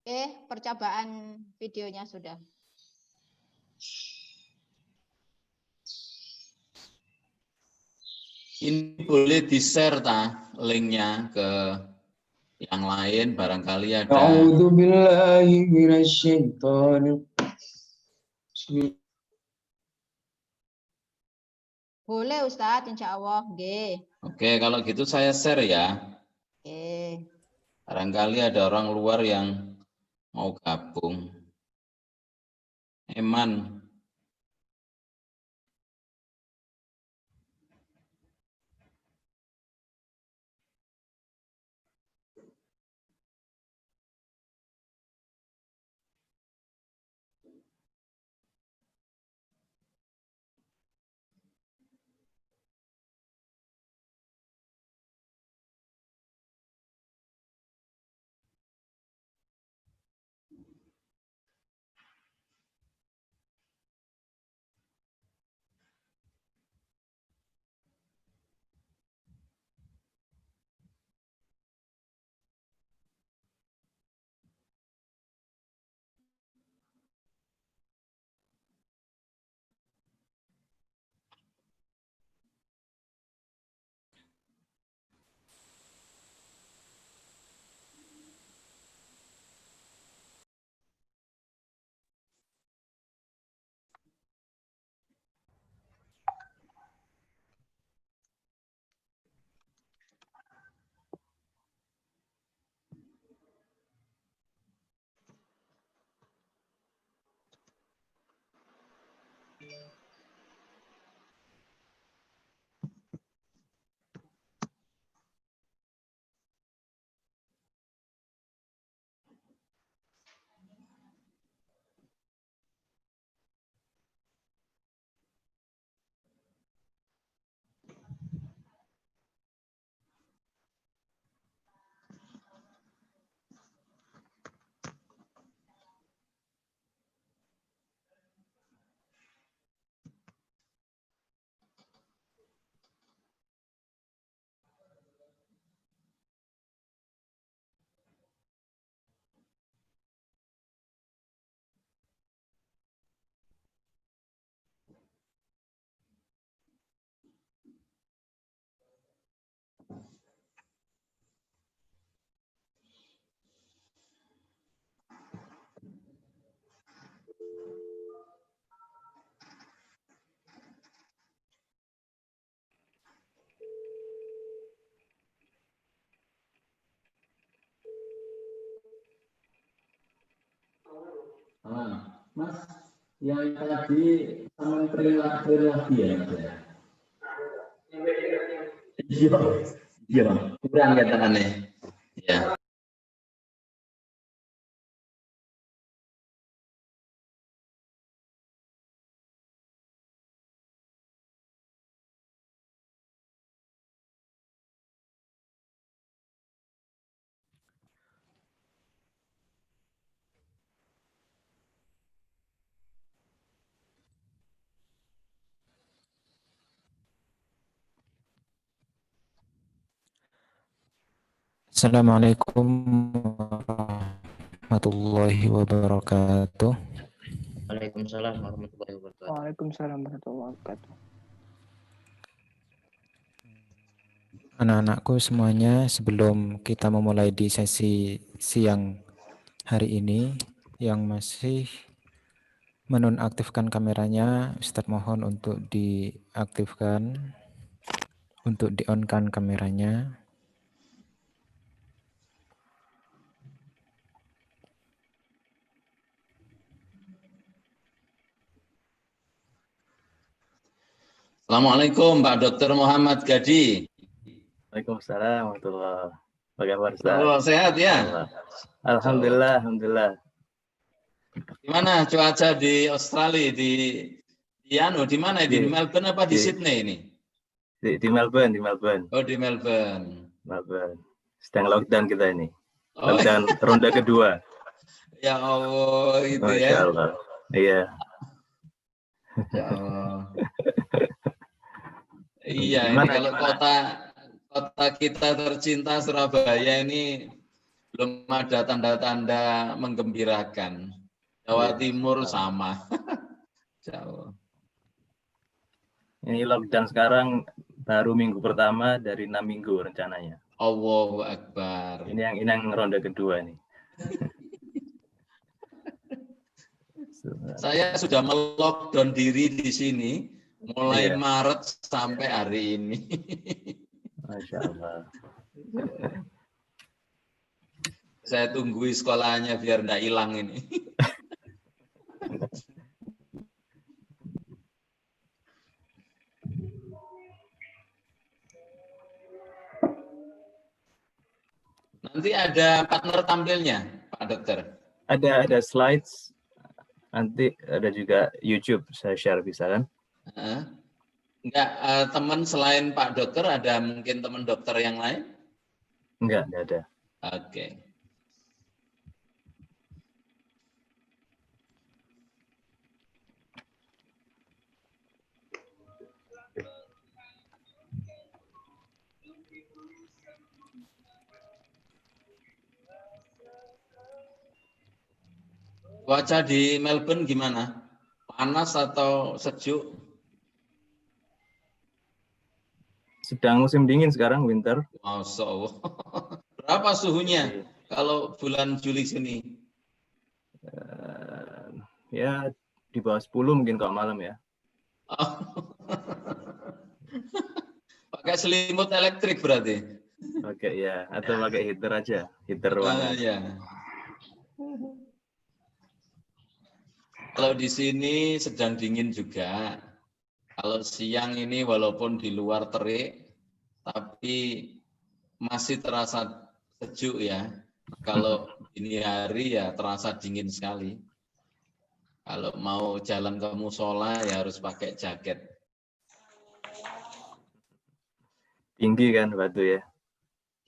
Oke, percobaan videonya sudah. Ini boleh di-share linknya ke yang lain, barangkali ada. A'udzubillahi minasyaitonir. Boleh Ustadz, insya Allah. Oke, kalau gitu saya share ya. Oke. Barangkali ada orang luar yang mau gabung. Eman. Mas, yang tadi sama perilaku lagi ya, Mas ya? Iya, kurang ya tangannya. Ya. Assalamualaikum warahmatullahi wabarakatuh. Waalaikumsalam warahmatullahi wabarakatuh. Waalaikumsalam warahmatullahi wabarakatuh. Anak-anakku semuanya, sebelum kita memulai di sesi siang hari ini, yang masih menonaktifkan kameranya, Ustadz mohon untuk diaktifkan, untuk di-on-kan kameranya. Assalamualaikum Pak Dr. Muhammad Gadi. Waalaikumsalam warahmatullahi wabarakatuh. Apa kabar, Ustaz? Oh, sehat ya? Alhamdulillah, alhamdulillah. Gimana cuaca di Australia, di mana? Di Melbourne apa di Sydney ini? Di Melbourne, di Melbourne. Oh, di Melbourne. Melbourne. Sedang lockdown kita ini. Oh. Lockdown ronde kedua. Ya Allah, itu Masya ya. Allah. Iya. Ya Allah. Iya, Gimana, ini kalau gimana? kota kita tercinta Surabaya ini belum ada tanda-tanda menggembirakan. Jawa Iya, Timur sama. Jawa. Ini lockdown sekarang baru minggu pertama dari 6 minggu rencananya. Allahu Akbar. Ini yang ronde kedua nih. Saya sudah melockdown diri di sini mulai Iya. Maret sampai hari ini. Masya Allah. Saya tunggu sekolahnya biar enggak hilang ini. Nanti ada partner tampilnya, Pak Dokter. Ada slides, nanti ada juga YouTube saya share bisa kan? Enggak, teman selain Pak Dokter ada mungkin teman dokter yang lain? Enggak ada. Oke. Cuaca di Melbourne gimana? Panas atau sejuk? Sedang musim dingin sekarang, winter. Masya Allah. Berapa suhunya Jadi, kalau bulan Juli sini? ya di bawah 10 mungkin kalau malam ya. Oh. Pakai selimut elektrik berarti? Oke ya, atau pakai heater aja, heater ruangan. Ya. Kalau di sini sedang dingin juga. Kalau siang ini walaupun di luar terik, tapi masih terasa sejuk ya. Kalau ini hari ya terasa dingin sekali. Kalau mau jalan ke musola ya harus pakai jaket. Tinggi kan Batu ya.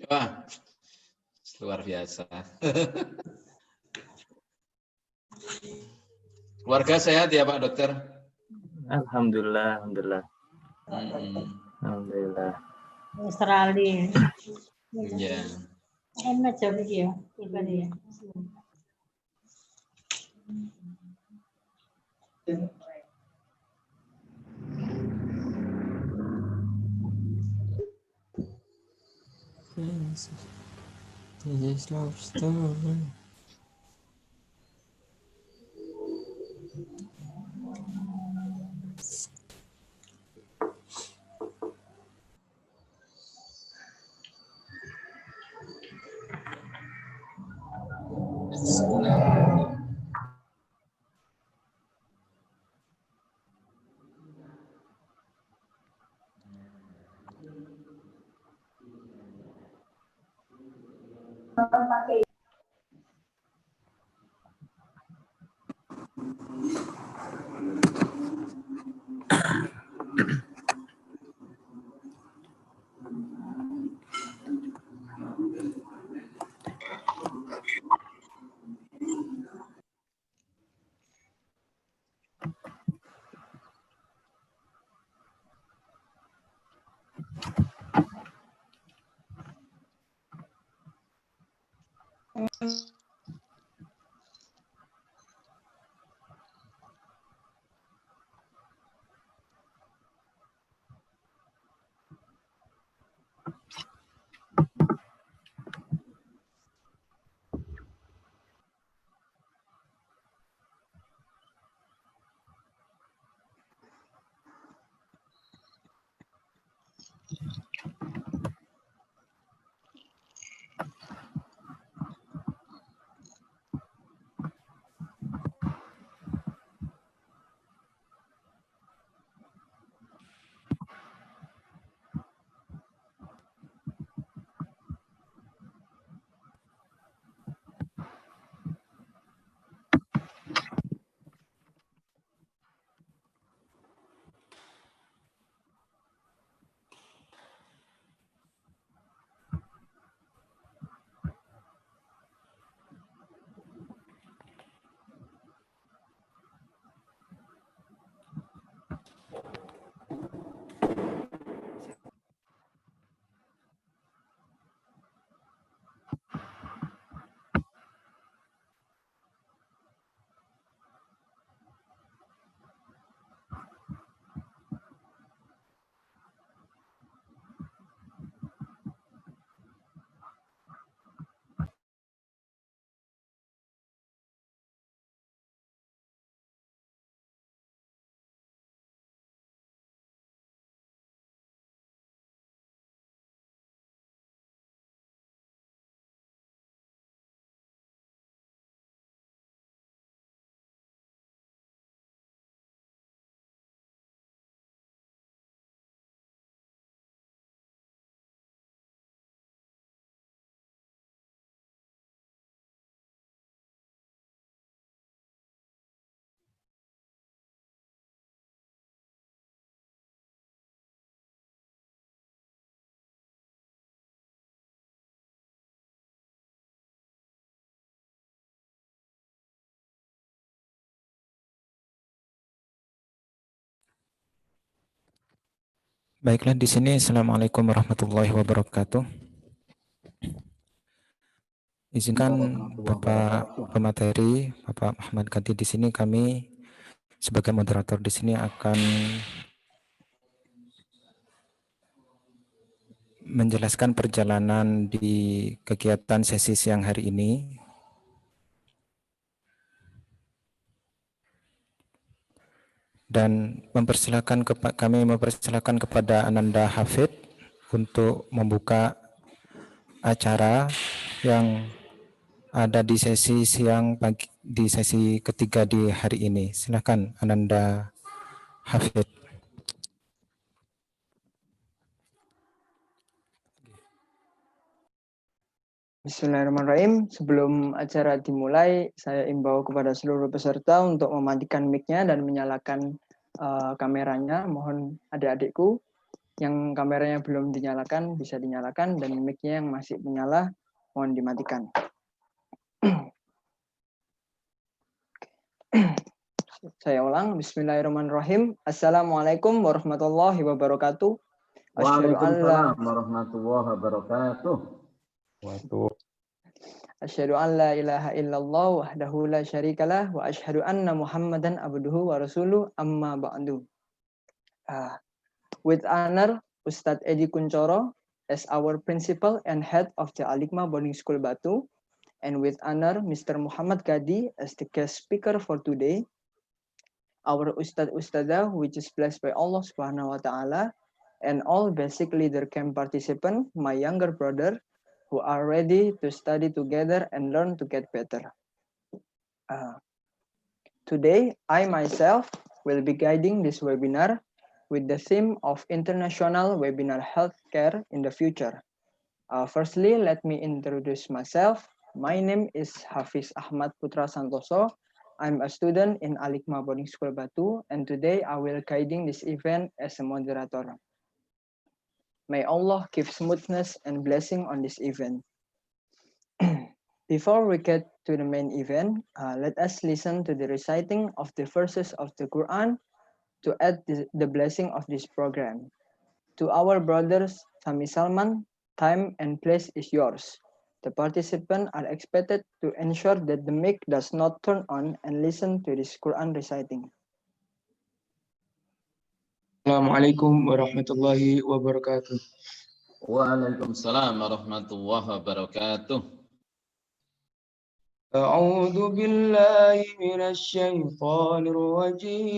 Wah, luar biasa. Keluarga sehat ya Pak Dokter? Alhamdulillah, alhamdulillah. Alhamdulillah. Australia. Iya. Enak jadi ya, ibadah ya. This is love story. Baiklah, di sini Assalamualaikum warahmatullahi wabarakatuh. Izinkan Bapak pemateri, Bapak Muhammad Kadi, di sini kami sebagai moderator di sini akan menjelaskan perjalanan di kegiatan sesi siang hari ini. Dan kami mempersilakan kepada Ananda Hafid untuk membuka acara yang ada di sesi siang pagi, di sesi ketiga di hari ini. Silakan Ananda Hafid. Bismillahirrahmanirrahim. Sebelum acara dimulai, saya imbau kepada seluruh peserta untuk mematikan mic-nya dan menyalakan kameranya. Mohon adik-adikku yang kameranya belum dinyalakan bisa dinyalakan, dan mic-nya yang masih menyala mohon dimatikan. Saya ulang. Bismillahirrahmanirrahim. Assalamualaikum warahmatullahi wabarakatuh. Waalaikumsalam warahmatullahi wabarakatuh. Asyhadu an la ilaha illallah wahdahu la syarikalah wa asyhadu anna Muhammadan abduhu wa rasuluh, amma ba'du. With honor, Ustadz Edi Kuncoro as our principal and head of the Al Hikmah Boarding School Batu, and with honor, Mr. Muhammad Kadi as the guest speaker for today, our Ustadz which is blessed by Allah Subhanahu wa Ta'ala, and all basic leader camp participant, my younger brother, who are ready to study together and learn to get better. Today, I myself will be guiding this webinar with the theme of International Webinar Healthcare in the Future. Firstly, let me introduce myself. My name is Hafiz Ahmad Putra Santoso. I'm a student in Al Hikmah Boarding School Batu, and today I will guiding this event as a moderator. May Allah give smoothness and blessing on this event. Before we get to the main event, let us listen to the reciting of the verses of the Quran to add the blessing of this program. To our brothers, Sami Salman, time and place is yours. The participants are expected to ensure that the mic does not turn on and listen to this Quran reciting. Assalamualaikum warahmatullahi wabarakatuh. Waalaikumsalam warahmatullahi wabarakatuh. A'udzu billahi minasy syaithanir rajim.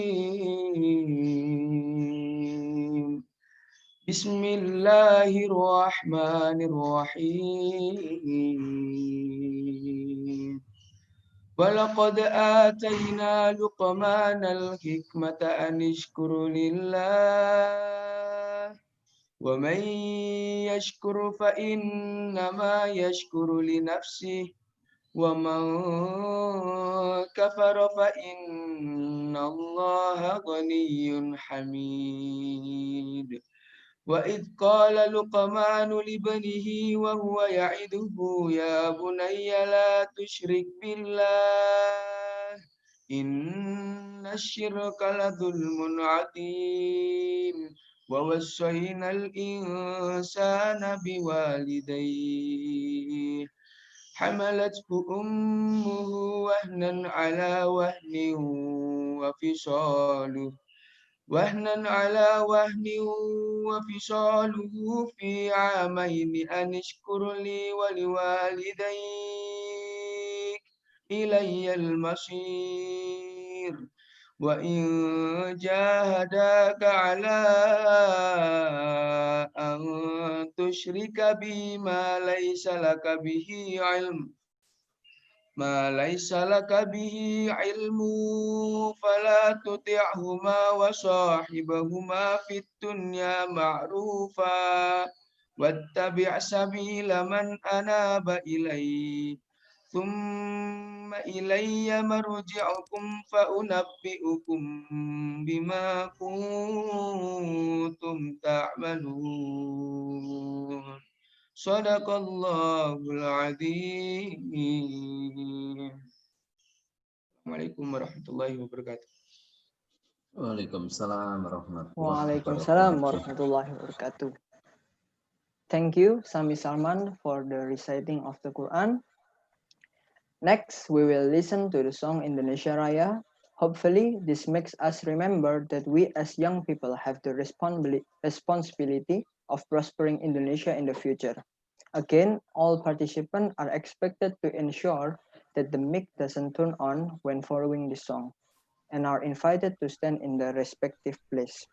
Bismillahirrahmanirrahim. Walaqad atayna Luqmanal hikmata an ishkur lillah. Wa man yashkur fa innama yashkuru li nafsihi. Wa man kafara fa innallaha ghaniyyun hamid. Wa idh qala Luqmanu libnihi wa huwa ya'iduhu ya bunayya la tusyrik billah inna syirka la dzulmun 'adzim. Wa wassaynal insana biwalidayhi hamalathu ummuhu wahnan 'ala wahnin wa fisaluhu fi 'amaini an ishkur li wa liwalidayk ilayyal masir. Wa in jahadaka 'ala an tusyrika bima laysa laka bihi 'ilm fala tuti'huma wa sahibahuma fid dunya ma'rufa wattabi' sabila man anaba ilayya thumma ilayya marji'ukum fa unabbi'ukum bima kuntum ta'malun. Shadaqallahul adzim. Assalamualaikum warahmatullahi wabarakatuh. Waalaikumsalam warahmatullahi Waalaikumsalam wabarakatuh. warahmatullahi wabarakatuh. Thank you, Sami Salman, for the reciting of the Quran. Next, we will listen to the song Indonesia Raya. Hopefully, this makes us remember that we as young people have the responsibility of prospering Indonesia in the future. Again, all participants are expected to ensure that the mic doesn't turn on when following the song, and are invited to stand in their respective place.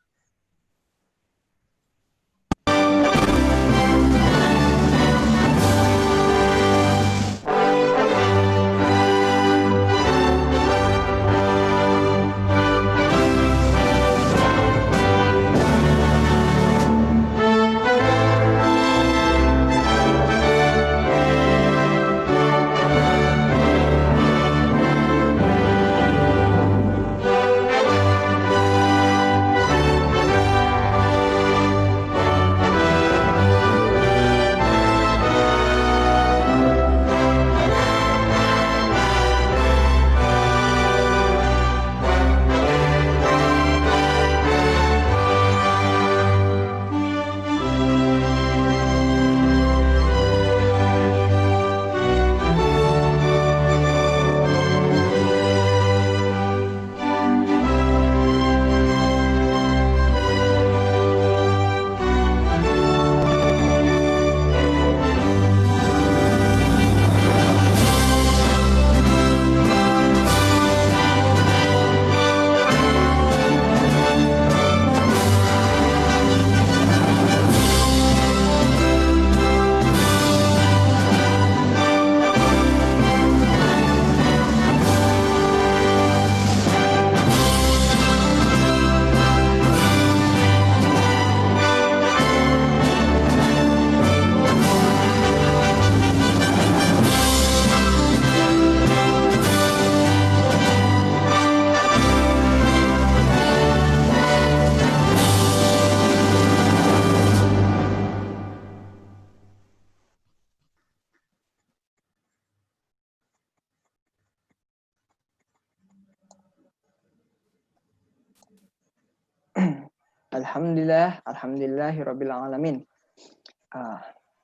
Alhamdulillah, Alhamdulillahirabbil alamin.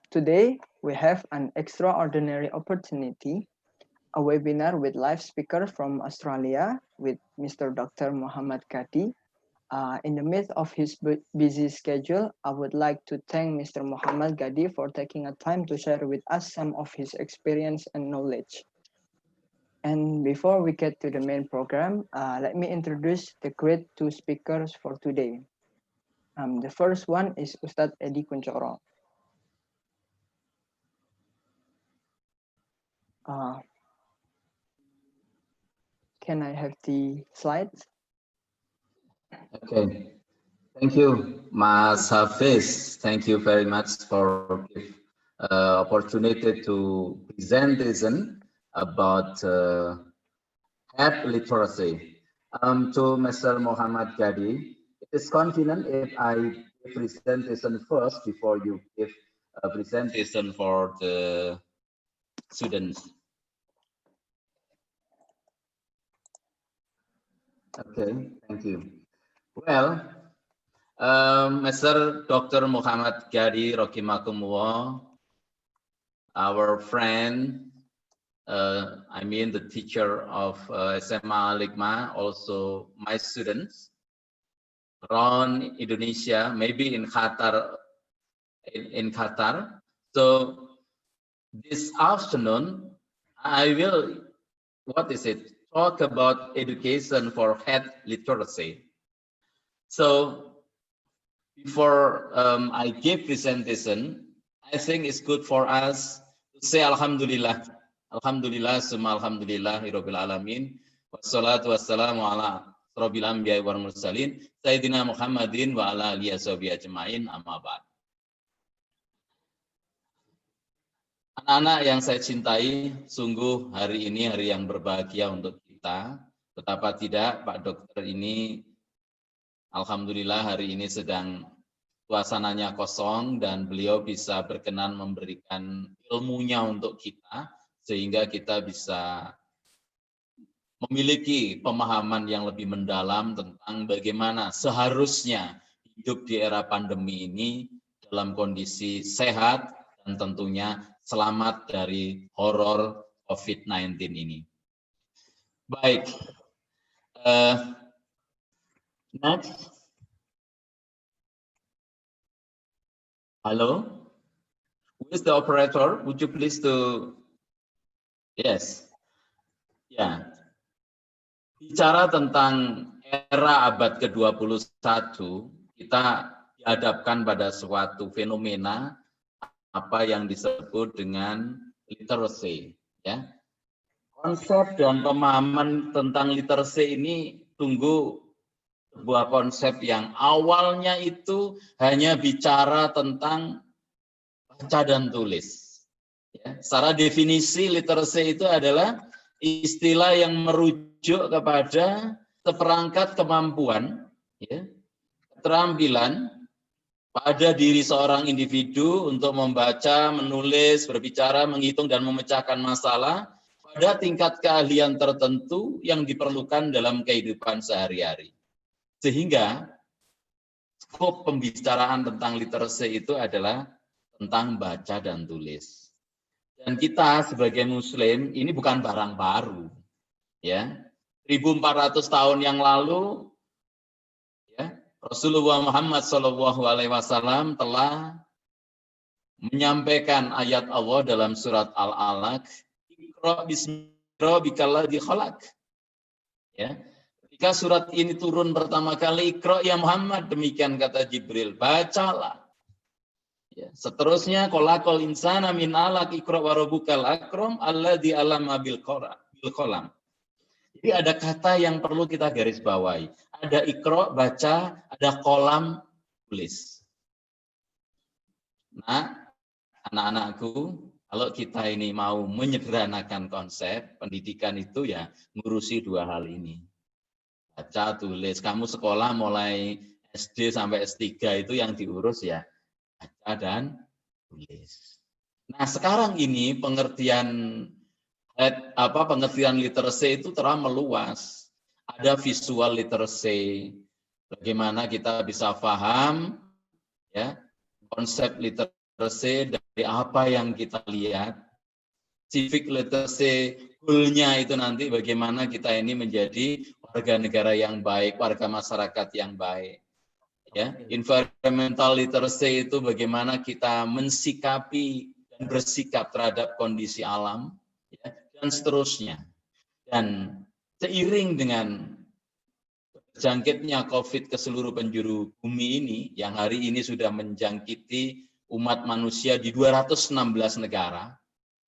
Today we have an extraordinary opportunity, a webinar with live speaker from Australia with Mr. Dr. Muhammad Kadi. In the midst of his busy schedule, I would like to thank Mr. Muhammad Gadi for taking a time to share with us some of his experience and knowledge. And before we get to the main program, let me introduce the great two speakers for today. The first one is Ustadz Edi Kuncoro. Can I have the slides? Okay. Thank you, Mas Hafiz. Thank you very much for the opportunity to present this about health literacy. To Mr. Muhammad Gadi, it is convenient if I give presentation first before you give a presentation for the students. Okay, thank you. Well, Mr. Dr. Muhammad Gadi Rokimakumullah, our friend, I mean the teacher of Sma Al Hikmah, also my students around Indonesia, maybe in Qatar, in Qatar. So this afternoon, I will, talk about education for health literacy. So before I give presentation, I think it's good for us to say Alhamdulillah. Alhamdulillah, Sma Alhamdulillahirabbil alamin. Wassalatu wassalamu ala asyrofil anbiya'i wal mursalin Sayyidina Muhammadin wa ala alihi washabihi ajma'in, amma ba'd. Anak-anak yang saya cintai, sungguh hari ini hari yang berbahagia untuk kita. Betapa tidak, Pak Dokter ini Alhamdulillah hari ini sedang suasananya kosong dan beliau bisa berkenan memberikan ilmunya untuk kita sehingga kita bisa memiliki pemahaman yang lebih mendalam tentang bagaimana seharusnya hidup di era pandemi ini dalam kondisi sehat dan tentunya selamat dari horor COVID-19 ini. Baik, next. Halo, who is the operator? Would you please to, yes, ya. Bicara tentang era abad ke-21, kita dihadapkan pada suatu fenomena apa yang disebut dengan literacy, ya. Konsep dan pemahaman tentang literacy ini sebuah konsep yang awalnya itu hanya bicara tentang baca dan tulis. Ya, secara definisi literacy itu adalah istilah yang merujuk kepada seperangkat kemampuan, ya, keterampilan pada diri seorang individu untuk membaca, menulis, berbicara, menghitung, dan memecahkan masalah pada tingkat keahlian tertentu yang diperlukan dalam kehidupan sehari-hari. Sehingga skop pembicaraan tentang literacy itu adalah tentang baca dan tulis. Dan kita sebagai Muslim ini bukan barang baru, ya. 1400 tahun yang lalu, ya, Rasulullah Muhammad SAW telah menyampaikan ayat Allah dalam surat Al-Alaq, Iqra bismi rabbikal khalaq. Ya. Ketika surat ini turun pertama kali, Iqra ya Muhammad, demikian kata Jibril, bacalah. Ya. Seterusnya, khalaqal insana min alaq, Iqra wa rabbukal akram alladzi 'allama bil qalam. Jadi ada kata yang perlu kita garis bawahi. Ada Iqra, baca, ada qalam, tulis. Nah, anak-anakku, kalau kita ini mau menyederhanakan konsep pendidikan itu ya ngurusi dua hal ini. Baca, tulis. Kamu sekolah mulai SD sampai S3 itu yang diurus ya baca dan tulis. Nah, sekarang ini pengertian literacy itu telah meluas. Ada visual literacy. Bagaimana kita bisa paham ya konsep literacy dari apa yang kita lihat. Civic literacy, goal-nya itu nanti bagaimana kita ini menjadi warga negara yang baik, warga masyarakat yang baik. Ya, environmental literacy itu bagaimana kita mensikapi dan bersikap terhadap kondisi alam, ya, dan seterusnya. Dan seiring dengan jangkitnya COVID ke seluruh penjuru bumi ini, yang hari ini sudah menjangkiti umat manusia di 216 negara,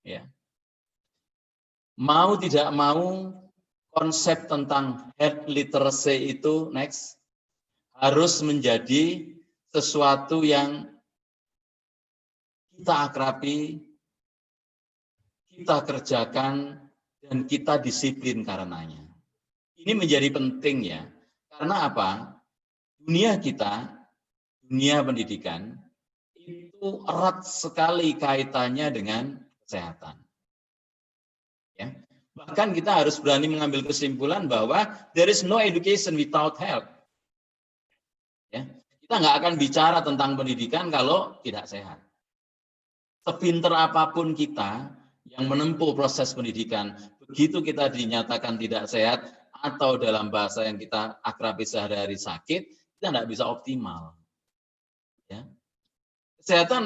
ya. Mau tidak mau konsep tentang health literacy itu next harus menjadi sesuatu yang kita akrabi, kita kerjakan, dan kita disiplin karenanya. Ini menjadi penting ya, karena apa? Dunia kita, dunia pendidikan, itu erat sekali kaitannya dengan kesehatan. Ya. Bahkan kita harus berani mengambil kesimpulan bahwa there is no education without health. Ya. Kita nggak akan bicara tentang pendidikan kalau tidak sehat. Sepinter apapun kita yang menempuh proses pendidikan, begitu kita dinyatakan tidak sehat atau dalam bahasa yang kita akrabi sehari-hari sakit, kita nggak bisa optimal. Ya. Kesehatan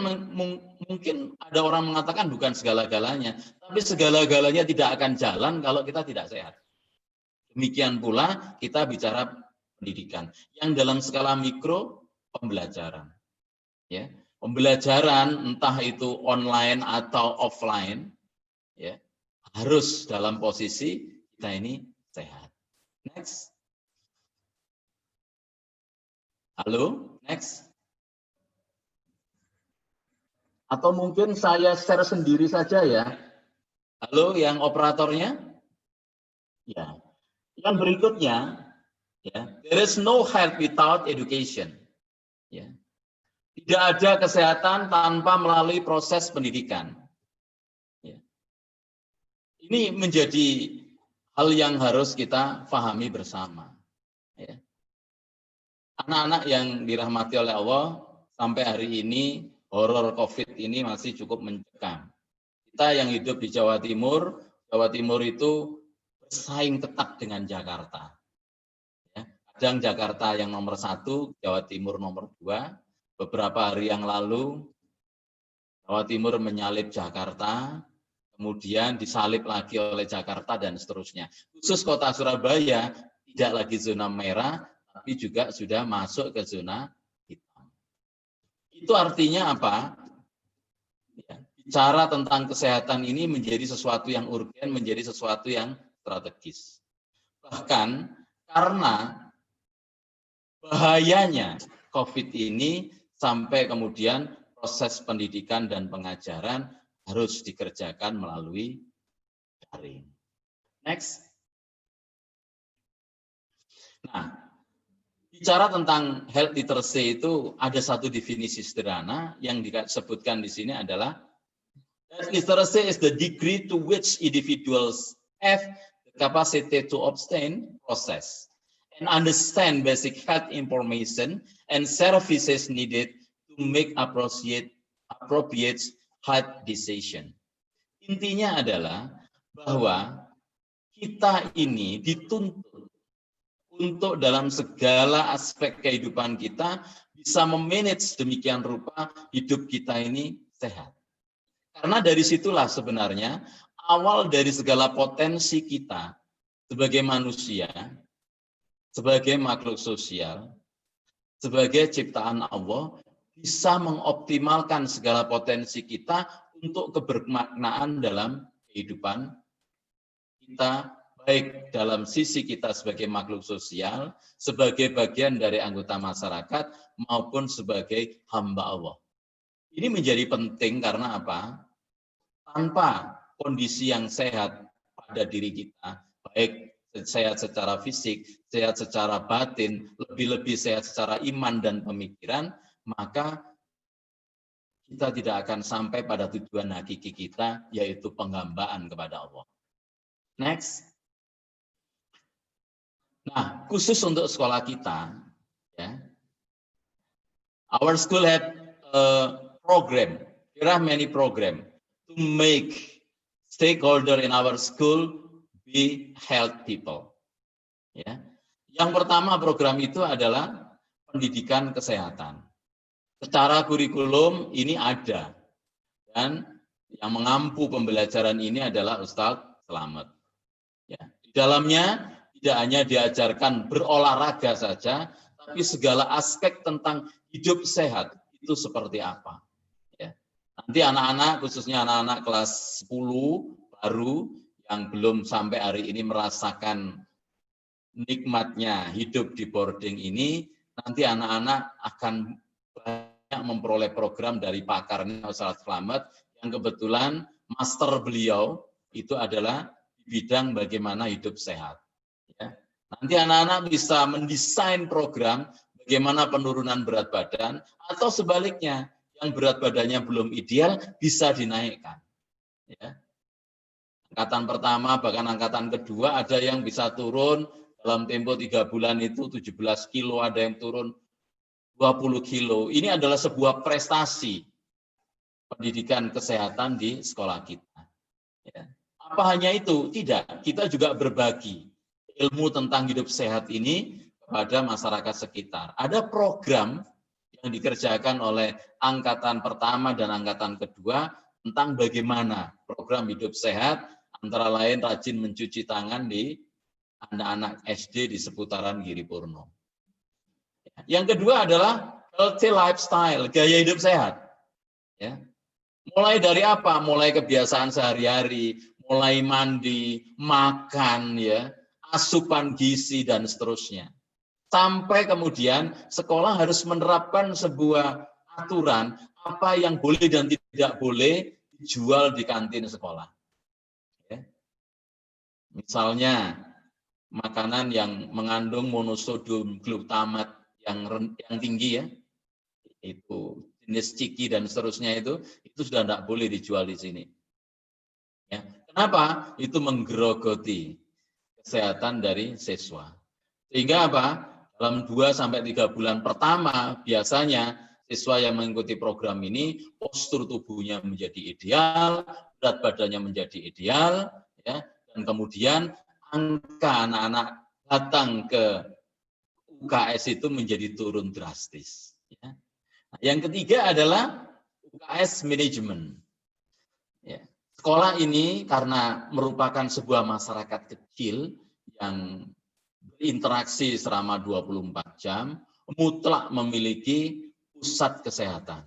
mungkin ada orang mengatakan bukan segala-galanya, tapi segala-galanya tidak akan jalan kalau kita tidak sehat. Demikian pula kita bicara pendidikan yang dalam skala mikro pembelajaran. Ya, pembelajaran entah itu online atau offline, ya, harus dalam posisi kita ini sehat. Next. Halo, next. Atau mungkin saya share sendiri saja ya. Halo, yang operatornya? Ya. Yang berikutnya, ya, there is no health without education. Ya. Tidak ada kesehatan tanpa melalui proses pendidikan. Ya. Ini menjadi hal yang harus kita pahami bersama. Ya. Anak-anak yang dirahmati oleh Allah, sampai hari ini horor COVID ini masih cukup mencekam. Kita yang hidup di Jawa Timur itu bersaing ketat dengan Jakarta. Ya. Kadang Jakarta yang nomor 1, Jawa Timur nomor 2. Beberapa hari yang lalu, Jawa Timur menyalip Jakarta, kemudian disalip lagi oleh Jakarta, dan seterusnya. Khusus kota Surabaya, tidak lagi zona merah, tapi juga sudah masuk ke zona hitam. Itu artinya apa? Ya, bicara tentang kesehatan ini menjadi sesuatu yang urgen, menjadi sesuatu yang strategis. Bahkan karena bahayanya COVID ini sampai kemudian proses pendidikan dan pengajaran harus dikerjakan melalui daring. Next. Nah, bicara tentang health literacy itu ada satu definisi sederhana yang disebutkan di sini adalah health literacy is the degree to which individuals have the capacity to obtain, process, and understand basic health information and services needed to make appropriate health decision. Intinya adalah bahwa kita ini dituntut untuk dalam segala aspek kehidupan kita bisa memanage demikian rupa hidup kita ini sehat. Karena dari situlah sebenarnya awal dari segala potensi kita sebagai manusia, sebagai makhluk sosial, sebagai ciptaan Allah, bisa mengoptimalkan segala potensi kita untuk kebermaknaan dalam kehidupan kita, baik dalam sisi kita sebagai makhluk sosial, sebagai bagian dari anggota masyarakat, maupun sebagai hamba Allah. Ini menjadi penting karena apa? Tanpa kondisi yang sehat pada diri kita, baik sehat secara fisik, sehat secara batin, lebih-lebih sehat secara iman dan pemikiran, maka kita tidak akan sampai pada tujuan hakiki kita, yaitu penghambaan kepada Allah. Next. Nah, khusus untuk sekolah kita, ya, our school had a program, there are many program to make stakeholder in our school be health people. Ya. Yang pertama program itu adalah pendidikan kesehatan. Secara kurikulum ini ada, dan yang mengampu pembelajaran ini adalah Ustadz Slamet. Ya. Di dalamnya tidak hanya diajarkan berolahraga saja, tapi segala aspek tentang hidup sehat itu seperti apa. Ya. Nanti anak-anak, khususnya anak-anak kelas 10 baru yang belum sampai hari ini merasakan nikmatnya hidup di boarding ini, nanti anak-anak akan banyak memperoleh program dari pakarnya Ustadz Slamet, yang kebetulan master beliau itu adalah di bidang bagaimana hidup sehat. Ya. Nanti anak-anak bisa mendesain program bagaimana penurunan berat badan, atau sebaliknya yang berat badannya belum ideal bisa dinaikkan. Ya. Angkatan pertama bahkan angkatan kedua ada yang bisa turun dalam tempo 3 bulan itu 17 kilo, ada yang turun 20 kilo. Ini adalah sebuah prestasi pendidikan kesehatan di sekolah kita. Ya. Apa hanya itu? Tidak, kita juga berbagi ilmu tentang hidup sehat ini kepada masyarakat sekitar. Ada program yang dikerjakan oleh angkatan pertama dan angkatan kedua tentang bagaimana program hidup sehat, antara lain rajin mencuci tangan di anak-anak SD di seputaran Giri Purno. Yang kedua adalah healthy lifestyle, gaya hidup sehat. Ya. Mulai dari apa? Mulai kebiasaan sehari-hari, mulai mandi, makan, ya, asupan gizi, dan seterusnya. Sampai kemudian sekolah harus menerapkan sebuah aturan apa yang boleh dan tidak boleh dijual di kantin sekolah. Ya. Misalnya makanan yang mengandung monosodium glutamat yang tinggi, ya, itu jenis ciki dan seterusnya itu sudah tidak boleh dijual di sini. Ya. Kenapa? Itu menggerogoti kesehatan dari siswa. Sehingga apa? Dalam 2-3 bulan pertama biasanya siswa yang mengikuti program ini postur tubuhnya menjadi ideal, berat badannya menjadi ideal, ya, dan kemudian angka anak-anak datang ke UKS itu menjadi turun drastis. Ya. Nah, yang ketiga adalah UKS manajemen. Ya. Sekolah ini karena merupakan sebuah masyarakat kecil yang berinteraksi selama 24 jam, mutlak memiliki pusat kesehatan.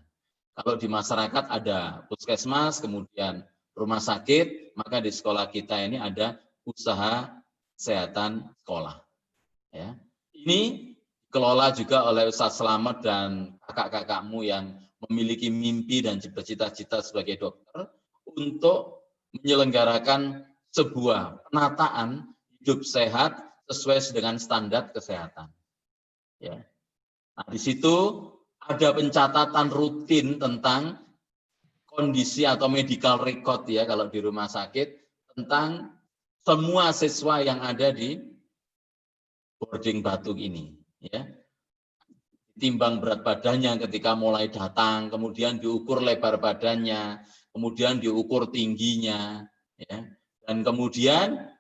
Kalau di masyarakat ada puskesmas, kemudian rumah sakit, maka di sekolah kita ini ada usaha kesehatan sekolah. Ya. Ini dikelola juga oleh Ustaz Slamet dan kakak-kakakmu yang memiliki mimpi dan cita-cita sebagai dokter untuk menyelenggarakan sebuah penataan hidup sehat sesuai dengan standar kesehatan. Ya. Nah, di situ ada pencatatan rutin tentang kondisi atau medical record ya kalau di rumah sakit tentang semua siswa yang ada di boarding Batu ini. Ya. Timbang berat badannya ketika mulai datang, kemudian diukur lebar badannya, kemudian diukur tingginya, ya. Dan kemudian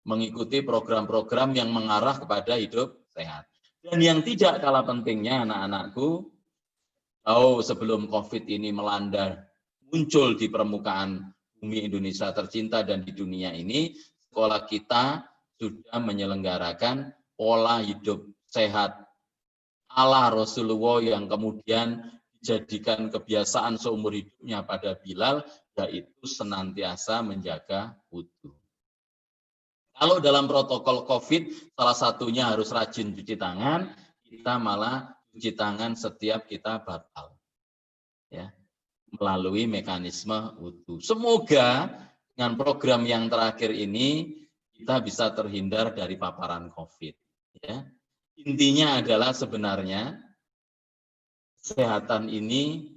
mengikuti program-program yang mengarah kepada hidup sehat. Dan yang tidak kalah pentingnya anak-anakku, sebelum COVID ini melanda, muncul di permukaan bumi Indonesia tercinta dan di dunia ini, sekolah kita sudah menyelenggarakan pola hidup sehat ala Rasulullah yang kemudian dijadikan kebiasaan seumur hidupnya pada Bilal, yaitu senantiasa menjaga wudu. Kalau dalam protokol COVID, salah satunya harus rajin cuci tangan, kita malah cuci tangan setiap kita batal. Ya, melalui mekanisme wudu. Semoga dengan program yang terakhir ini, kita bisa terhindar dari paparan COVID. Ya. Intinya adalah sebenarnya kesehatan ini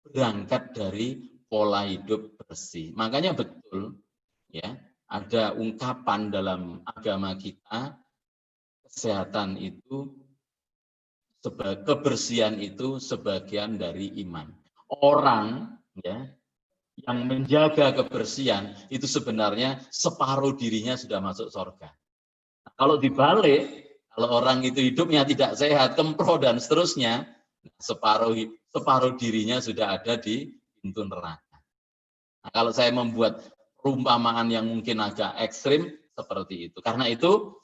berangkat dari pola hidup bersih. Makanya betul ya, ada ungkapan dalam agama kita, kesehatan itu, kebersihan itu sebagian dari iman. Orang ya yang menjaga kebersihan itu sebenarnya separuh dirinya sudah masuk surga. Nah, kalau dibalik, kalau orang itu hidupnya tidak sehat, kempro dan seterusnya, separuh dirinya sudah ada di pintu neraka. Nah, kalau saya membuat perumpamaan yang mungkin agak ekstrim seperti itu. Karena itu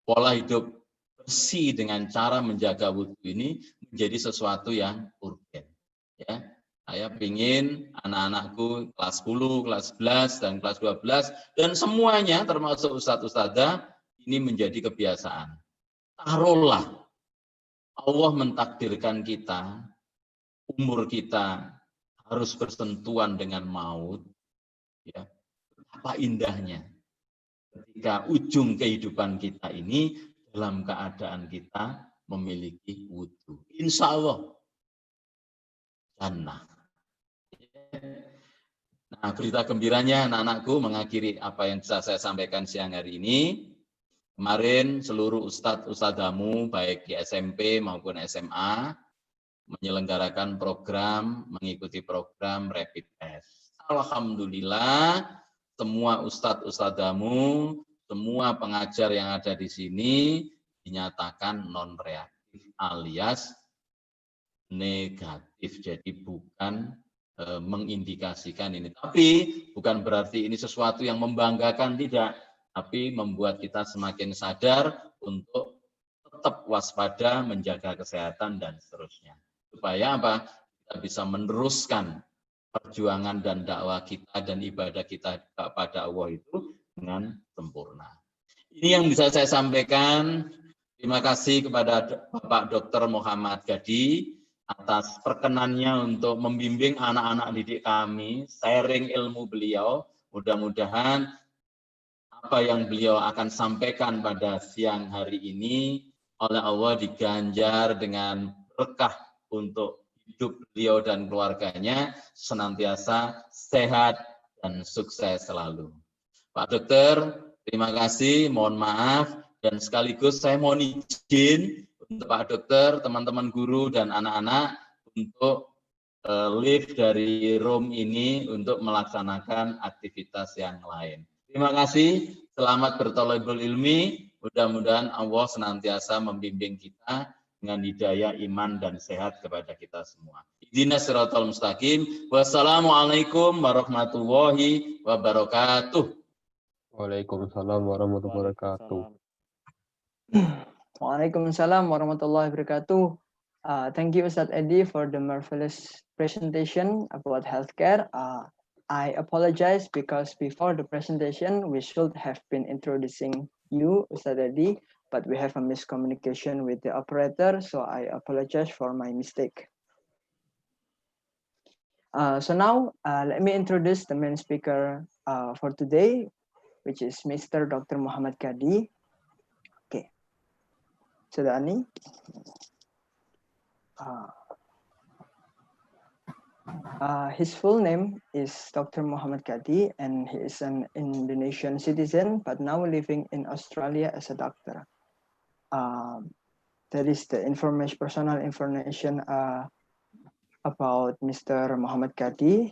pola hidup bersih dengan cara menjaga wudhu ini menjadi sesuatu yang urgen. Ya, saya ingin anak-anakku kelas 10, kelas 11, dan kelas 12, dan semuanya termasuk ustadz-ustadzah ini menjadi kebiasaan. Taruhlah Allah mentakdirkan kita, umur kita harus bersentuhan dengan maut, ya, apa indahnya ketika ujung kehidupan kita ini dalam keadaan kita memiliki wudhu. Insya Allah, jannah. Nah, berita gembiranya anak-anakku mengakhiri apa yang bisa saya sampaikan siang hari ini. Kemarin seluruh ustadz-ustadzamu baik di SMP maupun SMA menyelenggarakan program, mengikuti program rapid test. Alhamdulillah semua ustadz-ustadzamu, semua pengajar yang ada di sini dinyatakan non reaktif alias negatif. Jadi bukan mengindikasikan ini. Tapi bukan berarti ini sesuatu yang membanggakan, tidak. Tapi membuat kita semakin sadar untuk tetap waspada, menjaga kesehatan, dan seterusnya. Supaya apa? Kita bisa meneruskan perjuangan dan dakwah kita dan ibadah kita kepada Allah itu dengan sempurna. Ini yang bisa saya sampaikan. Terima kasih kepada Bapak Dr. Muhammad Gadi atas perkenannya untuk membimbing anak-anak didik kami, sharing ilmu beliau. Mudah-mudahan apa yang beliau akan sampaikan pada siang hari ini oleh Allah diganjar dengan berkah untuk hidup beliau dan keluarganya, senantiasa sehat dan sukses selalu. Pak Dokter, Terima kasih, mohon maaf, dan sekaligus saya mohon izin untuk Pak Dokter, teman-teman guru, dan anak-anak untuk leave dari room ini untuk melaksanakan aktivitas yang lain. Terima kasih, selamat berthalabul ilmi, mudah-mudahan Allah senantiasa membimbing kita dengan hidayah, iman, dan sehat kepada kita semua. Ihdinas siratal mustaqim. Wassalamualaikum warahmatullahi wabarakatuh. Waalaikumsalam warahmatullahi wabarakatuh. Waalaikumsalam warahmatullahi wabarakatuh. Thank you, Ustadz Edi, for the marvelous presentation about healthcare. I apologize because before the presentation, we should have been introducing you, Ustadz Edi, but we have a miscommunication with the operator, so I apologize for my mistake. So now, let me introduce the main speaker for today, which is Mr. Dr. Muhammad Kadi. Okay. Sudah Ani? His full name is Dr. Muhammad Kadi, and he is an Indonesian citizen, but now living in Australia as a doctor. That is the personal information about Mr. Muhammad Kadi.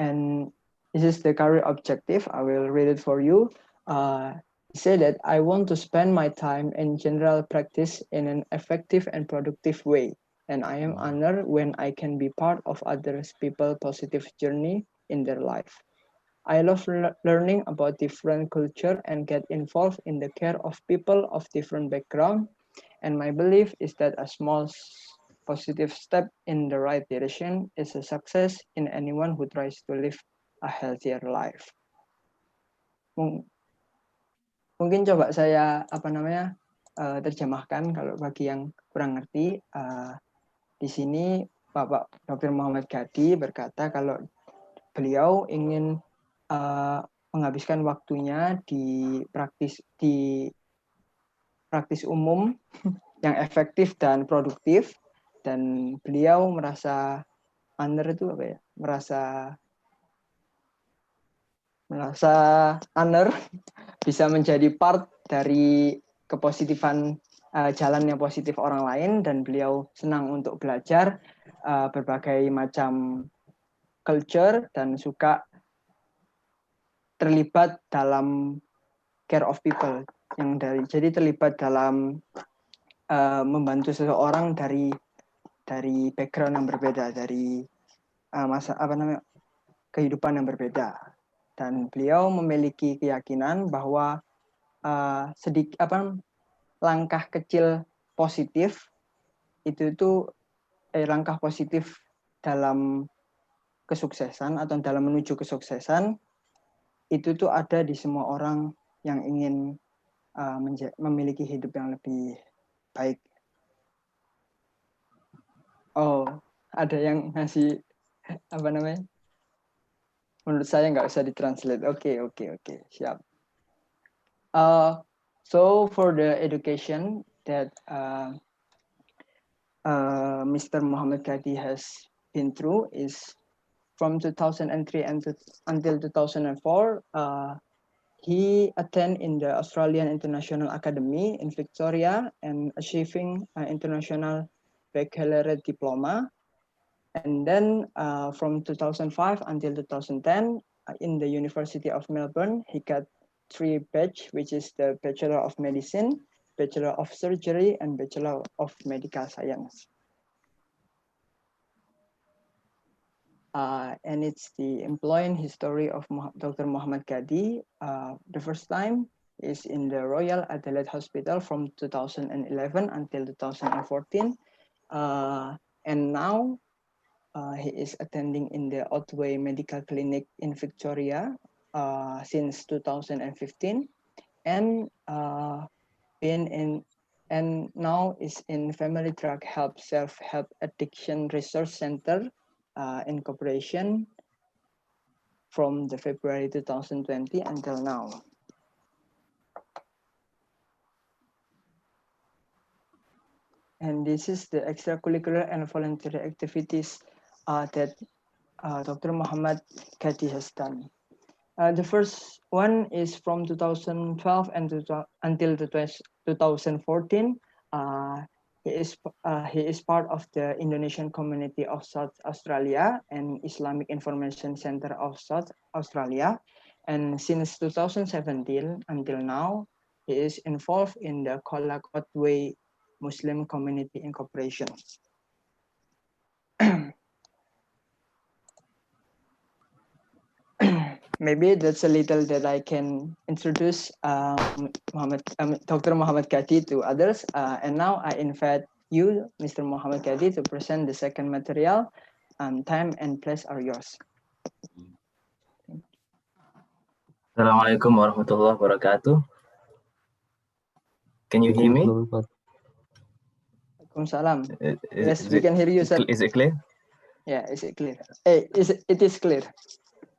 And this is the career objective. I will read it for you. He said that I want to spend my time in general practice in an effective and productive way. And I am honored when I can be part of others people's positive journey in their life. I love learning about different culture and get involved in the care of people of different background. And my belief is that a small positive step in the right direction is a success in anyone who tries to live a healthier life. Mungkin coba saya terjemahkan kalau bagi yang kurang ngerti. Di sini Bapak Dr. Muhammad Kadi berkata kalau beliau ingin menghabiskan waktunya di praktis umum yang efektif dan produktif, dan beliau merasa honor itu apa ya? Merasa honor bisa menjadi part dari kepositifan jalan yang positif orang lain, dan beliau senang untuk belajar berbagai macam culture dan suka terlibat dalam care of people jadi terlibat dalam membantu seseorang dari background yang berbeda, dari kehidupan yang berbeda. Dan beliau memiliki keyakinan bahwa langkah kecil positif itu langkah positif dalam kesuksesan atau dalam menuju kesuksesan itu tuh ada di semua orang yang ingin memiliki hidup yang lebih baik. Oh, ada yang ngasih menurut saya nggak usah ditranslate. Oke, siap. So for the education that Mr. Muhammad Kadi has been through is from 2003 until 2004. He attended in the Australian International Academy in Victoria and achieving an international baccalaureate diploma. And then from 2005 until 2010 in the University of Melbourne, he got 3 batch, which is the Bachelor of Medicine, Bachelor of Surgery, and Bachelor of Medical Science. And it's the employment history of Dr. Muhammad Kadi. The first time is in the Royal Adelaide Hospital from 2011 until 2014. And now he is attending in the Otway Medical Clinic in Victoria since 2015, and now is in Family Drug Help Self-Help Addiction Research Center in cooperation from the February 2020 until now. And this is the extracurricular and voluntary activities that Dr. Muhammad Kadi has done. The first one is from 2012 and until 2014. He is part of the Indonesian community of South Australia and Islamic Information Center of South Australia. And since 2017 until now, he is involved in the Kolakotwe Muslim Community Incorporation. Maybe that's a little that I can introduce Dr. Muhammad Kadi to others. And now I invite you, Mr. Muhammad Kadi, to present the second material. Time and place are yours. Assalamualaikum warahmatullahi wabarakatuh. Can you hear me? Waalaikumsalam. Yes, we can hear you, sir. Is it clear? Yeah, is it clear? Hey, it is clear.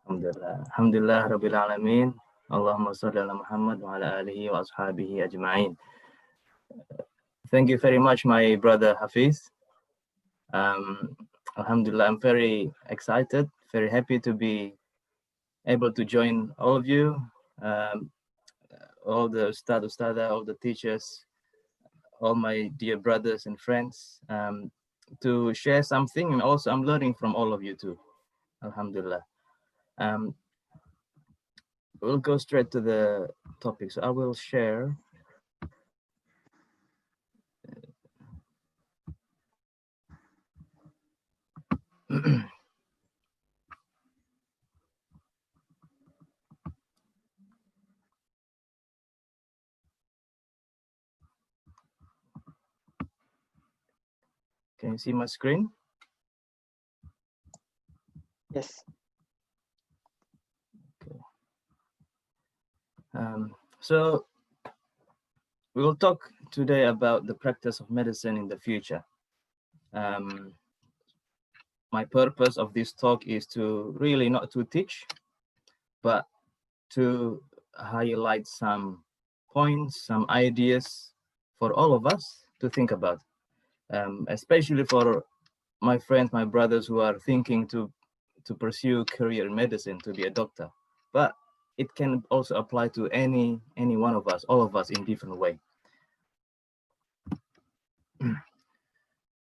Alhamdulillah. Alhamdulillah Rabbil Alamin. Allahumma salli ala Muhammad wa ala alihi wa ashabihi ajma'in. Thank you very much, my brother Hafiz. Alhamdulillah, I'm very excited, very happy to be able to join all of you, all the Ustadha, all the teachers, all my dear brothers and friends, to share something, and also I'm learning from all of you too. Alhamdulillah. We'll go straight to the topic. So I will share. Can you see my screen? Yes. Okay. So we will talk today about the practice of medicine in the future. My purpose of this talk is to really not to teach, but to highlight some points, some ideas for all of us to think about, especially for my friends, my brothers who are thinking to pursue career in medicine, to be a doctor. But it can also apply to any one of us, all of us in different way.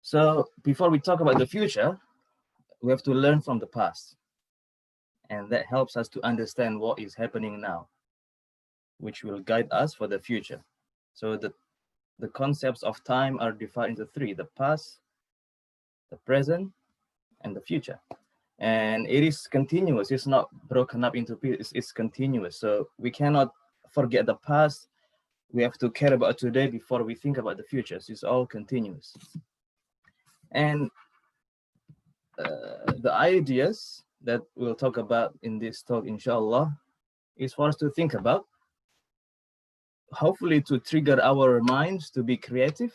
So before we talk about the future, we have to learn from the past. And that helps us to understand what is happening now, which will guide us for the future. So the concepts of time are divided into three: the past, the present, and the future. And it is continuous. It's not broken up into pieces. It's continuous. So we cannot forget the past. We have to care about today before we think about the future. So it's all continuous. And the ideas that we'll talk about in this talk, inshallah, is for us to think about, hopefully to trigger our minds to be creative,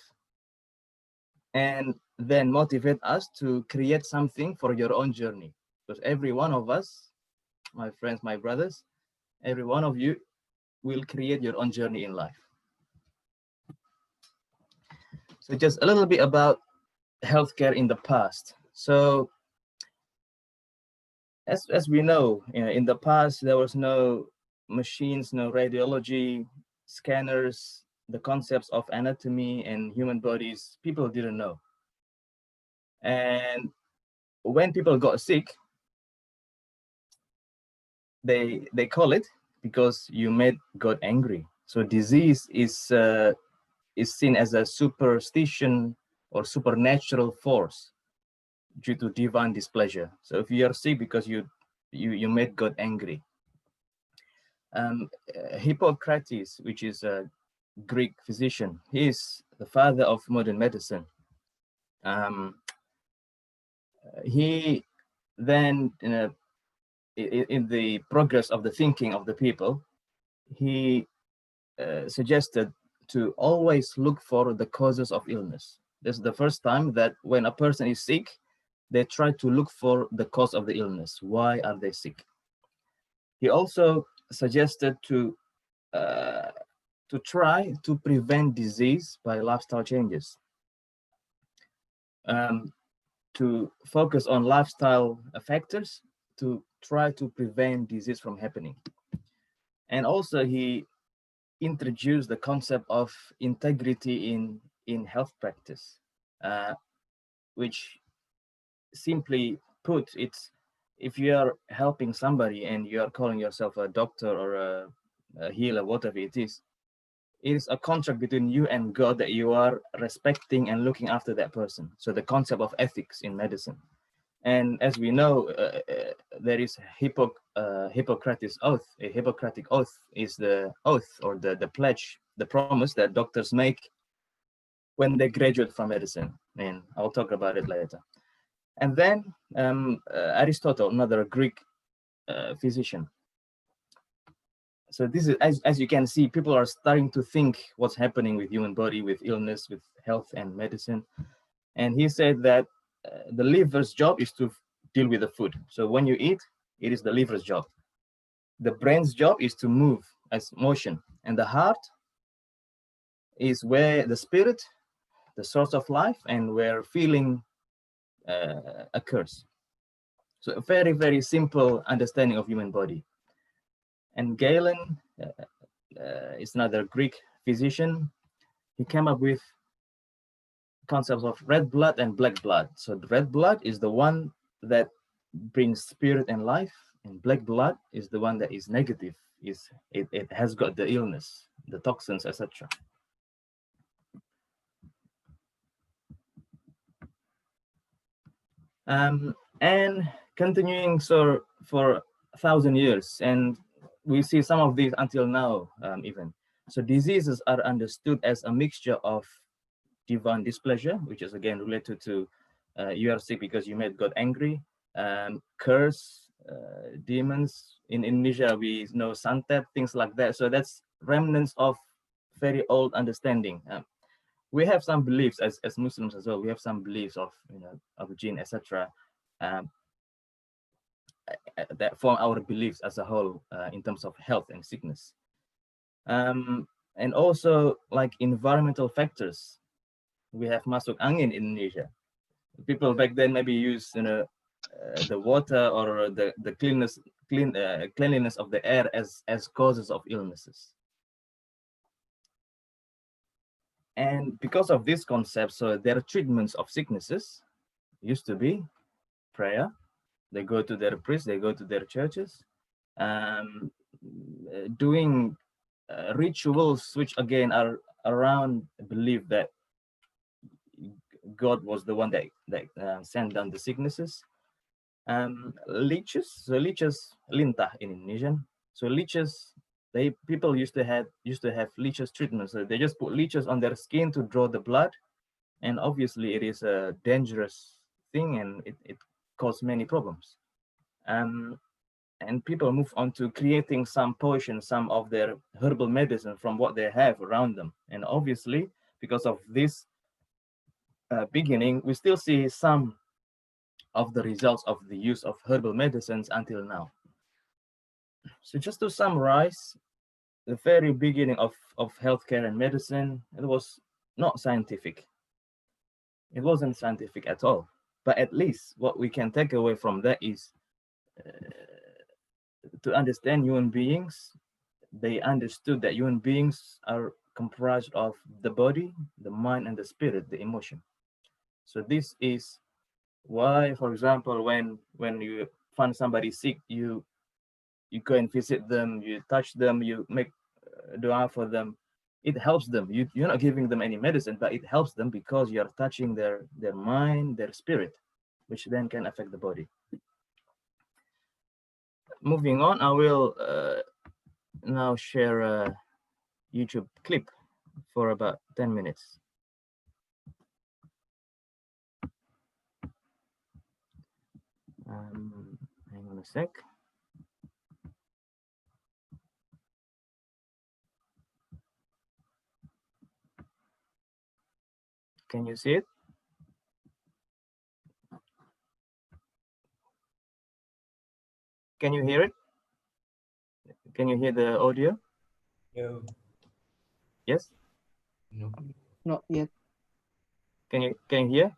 and then motivate us to create something for your own journey. Because every one of us, my friends, my brothers, every one of you will create your own journey in life. So just a little bit about healthcare in the past. So as we know, in the past, there was no machines, no radiology, scanners, the concepts of anatomy and human bodies, people didn't know. And when people got sick, they call it because you made God angry. So disease is seen as a superstition or supernatural force due to divine displeasure. So if you are sick because you made God angry. Hippocrates, which is a Greek physician, he is the father of modern medicine. He then, in the progress of the thinking of the people, he suggested to always look for the causes of illness. This is the first time that when a person is sick, they try to look for the cause of the illness. Why are they sick? He also suggested to try to prevent disease by lifestyle changes, to focus on lifestyle factors to try to prevent disease from happening. And also he introduced the concept of integrity in health practice, which simply put, it's if you are helping somebody and you are calling yourself a doctor or a healer, whatever it is a contract between you and God that you are respecting and looking after that person. So the concept of ethics in medicine. And as we know, there is Hippocratic oath. A Hippocratic oath is the oath or the pledge, the promise that doctors make when they graduate from medicine. And I'll talk about it later. And then Aristotle, another Greek physician. So this is, as you can see, people are starting to think what's happening with human body, with illness, with health and medicine. And he said that the liver's job is to deal with the food. So when you eat, it is the liver's job. The brain's job is to move as motion. And the heart is where the spirit, the source of life, and where feeling occurs. So a very, very simple understanding of human body. And Galen is another Greek physician. He came up with concepts of red blood and black blood. So the red blood is the one that brings spirit and life, and black blood is the one that is negative. It has got the illness, the toxins, etc. And continuing so for 1,000 years, and we see some of these until now even. So diseases are understood as a mixture of divine displeasure, which is again related to you are sick because you made God angry, curse, demons. In Indonesia, we know santet, things like that. So that's remnants of very old understanding. We have some beliefs as Muslims as well. We have some beliefs of of jinn, etc. That form our beliefs as a whole in terms of health and sickness. And also like environmental factors. We have masuk angin in Indonesia. People back then maybe use the water or the cleanliness of the air as causes of illnesses. And because of this concept, so their treatments of sicknesses used to be prayer. They go to their priests, they go to their churches, doing rituals, which again are around belief that God was the one that sent down the sicknesses. Leeches, so leeches, lintah in Indonesian. So leeches, people used to have leeches treatment. So they just put leeches on their skin to draw the blood, and obviously it is a dangerous thing, and it caused many problems. And people move on to creating some potion, some of their herbal medicine from what they have around them. And obviously, because of this beginning, we still see some of the results of the use of herbal medicines until now. So just to summarize, the very beginning of healthcare and medicine, it was not scientific. It wasn't scientific at all. But at least what we can take away from that is to understand human beings. They understood that human beings are comprised of the body, the mind, and the spirit, the emotion. So this is why, for example, when you find somebody sick, you go and visit them, you touch them, you make dua for them. It helps them. You're not giving them any medicine, but it helps them because you're touching their mind, their spirit, which then can affect the body. Moving on, I will now share a YouTube clip for about 10 minutes. Hang on a sec. Can you see it? Can you hear it? Can you hear the audio? No. Yes? No. Not yet. Can you hear?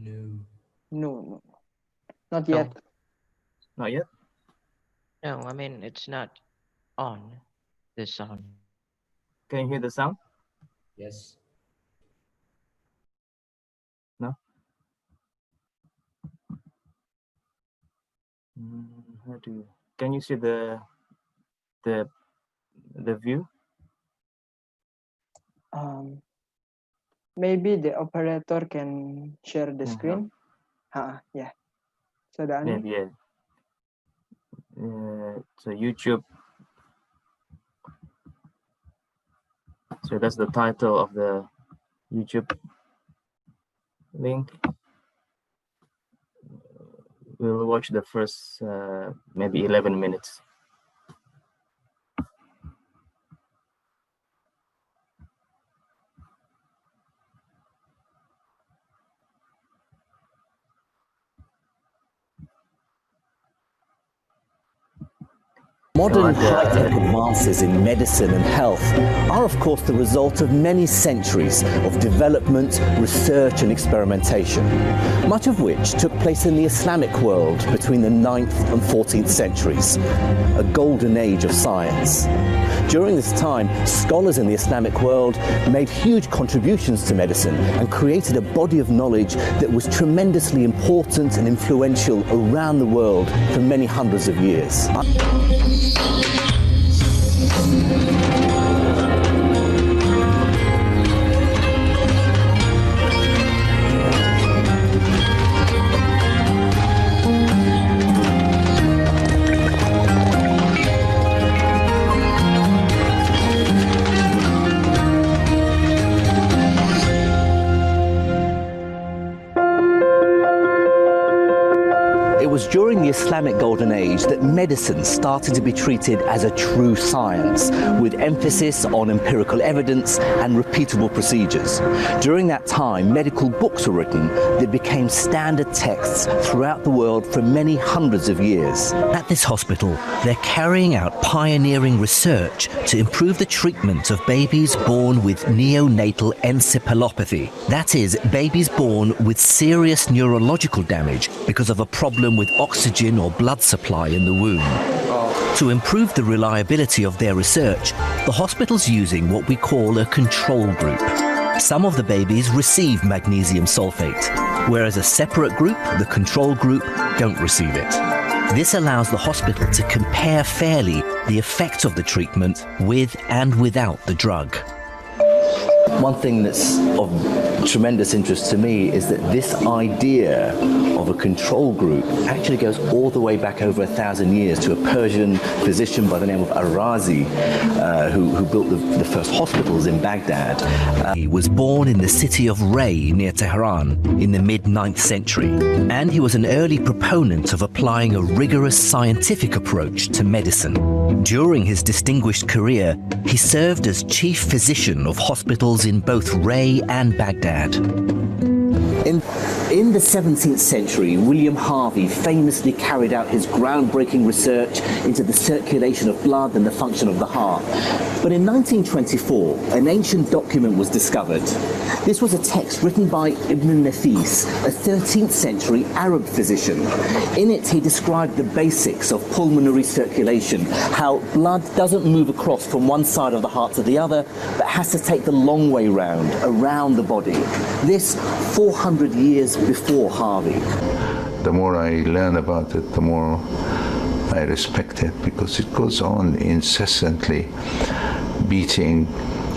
No. No. Not yet. Not yet? No, I mean, it's not on the sound. Can you hear the sound? Yes. No? How do, can you see the view? Maybe the operator can share the screen. Yeah. So Maybe, yeah. So YouTube. So that's the title of the YouTube link. We'll watch the first maybe 11 minutes. Modern high-tech advances in medicine and health are of course the result of many centuries of development, research and experimentation, much of which took place in the Islamic world between the 9th and 14th centuries, a golden age of science. During this time, scholars in the Islamic world made huge contributions to medicine and created a body of knowledge that was tremendously important and influential around the world for many hundreds of years. It was during the Islamic Golden Age that medicine started to be treated as a true science, with emphasis on empirical evidence and repeatable procedures. During that time, medical books were written that became standard texts throughout the world for many hundreds of years. At this hospital, they're carrying out pioneering research to improve the treatment of babies born with neonatal encephalopathy. That is, babies born with serious neurological damage because of a problem with oxygen or blood supply in the womb. To improve the reliability of their research, the hospital's using what we call a control group. Some of the babies receive magnesium sulfate, whereas a separate group, the control group, don't receive it. This allows the hospital to compare fairly the effect of the treatment with and without the drug. One thing that's of tremendous interest to me is that this idea of a control group actually goes all the way back over 1,000 years to a Persian physician by the name of Ar-Razi, who built the first hospitals in Baghdad. He was born in the city of Ray near Tehran in the mid-9th century, and he was an early proponent of applying a rigorous scientific approach to medicine. During his distinguished career, he served as chief physician of hospitals in both Ray and Baghdad. In the 17th century, William Harvey famously carried out his groundbreaking research into the circulation of blood and the function of the heart. But in 1924, an ancient document was discovered. This was a text written by Ibn Nafis, a 13th century Arab physician. In it, he described the basics of pulmonary circulation, how blood doesn't move across from one side of the heart to the other, but has to take the long way round, around the body. This 400 years before Harvey. The more I learn about it, the more I respect it, because it goes on incessantly, beating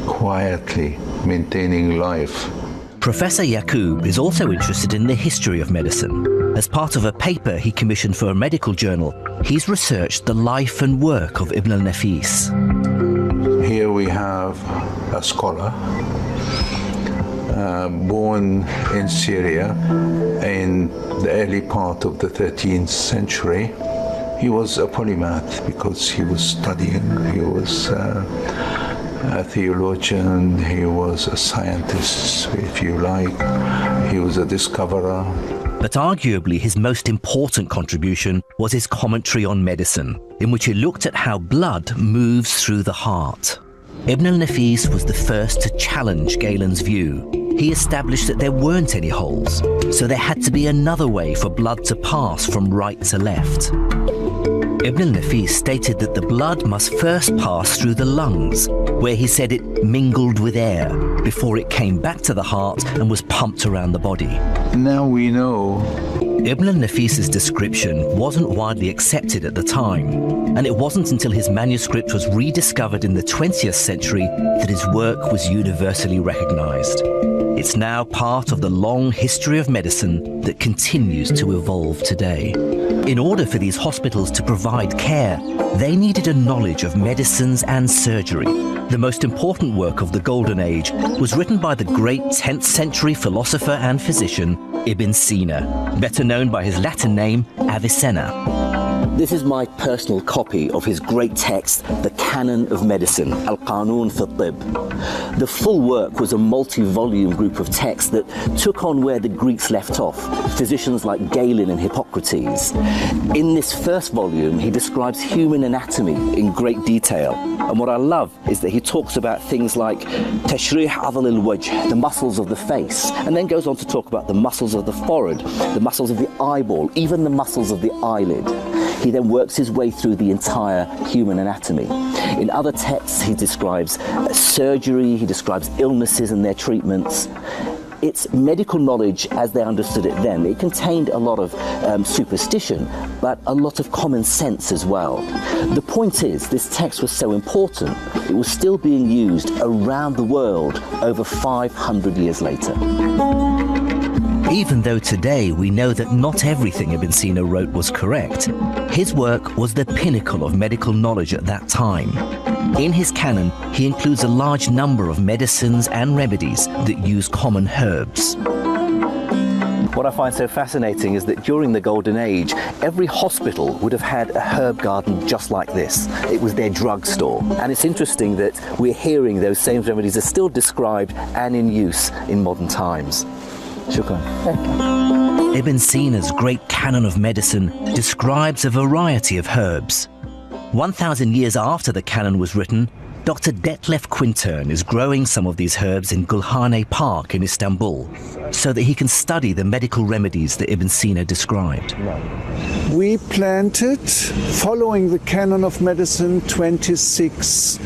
quietly, maintaining life. Professor Yaqub is also interested in the history of medicine. As part of a paper he commissioned for a medical journal, he's researched the life and work of Ibn al-Nafis. Here we have a scholar born in Syria in the early part of the 13th century. He was a polymath because he was studying, he was a theologian, he was a scientist, if you like, he was a discoverer. But arguably his most important contribution was his commentary on medicine, in which he looked at how blood moves through the heart. Ibn al-Nafis was the first to challenge Galen's view. he established that there weren't any holes, so there had to be another way for blood to pass from right to left. Ibn al-Nafis stated that the blood must first pass through the lungs, where he said it mingled with air before it came back to the heart and was pumped around the body. Now we know. Ibn al-Nafis's description wasn't widely accepted at the time, and it wasn't until his manuscript was rediscovered in the 20th century that his work was universally recognized. It's now part of the long history of medicine that continues to evolve today. In order for these hospitals to provide care, they needed a knowledge of medicines and surgery. The most important work of the Golden Age was written by the great 10th century philosopher and physician Ibn Sina, better known by his Latin name Avicenna. This is my personal copy of his great text, The Canon of Medicine, Al-Qanun fi Tib. The full work was a multi-volume group of texts that took on where the Greeks left off, physicians like Galen and Hippocrates. In this first volume, he describes human anatomy in great detail. And what I love is that he talks about things like tashrih adl al-wajh, the muscles of the face, and then goes on to talk about the muscles of the forehead, the muscles of the eyeball, even the muscles of the eyelid. He then works his way through the entire human anatomy. In other texts, he describes surgery, he describes illnesses and their treatments. It's medical knowledge as they understood it then. It contained a lot of superstition, but a lot of common sense as well. The point is, this text was so important, it was still being used around the world over 500 years later. Even though today we know that not everything Ibn Sina wrote was correct, his work was the pinnacle of medical knowledge at that time. In his canon, he includes a large number of medicines and remedies that use common herbs. What I find so fascinating is that during the Golden Age, every hospital would have had a herb garden just like this. It was their drugstore. And it's interesting that we're hearing those same remedies are still described and in use in modern times. Shukran. Ibn Sina's great canon of medicine describes a variety of herbs. 1,000 years after the canon was written, Dr. Detlef Quintern is growing some of these herbs in Gulhane Park in Istanbul, so that he can study the medical remedies that Ibn Sina described. We planted, following the canon of medicine, 26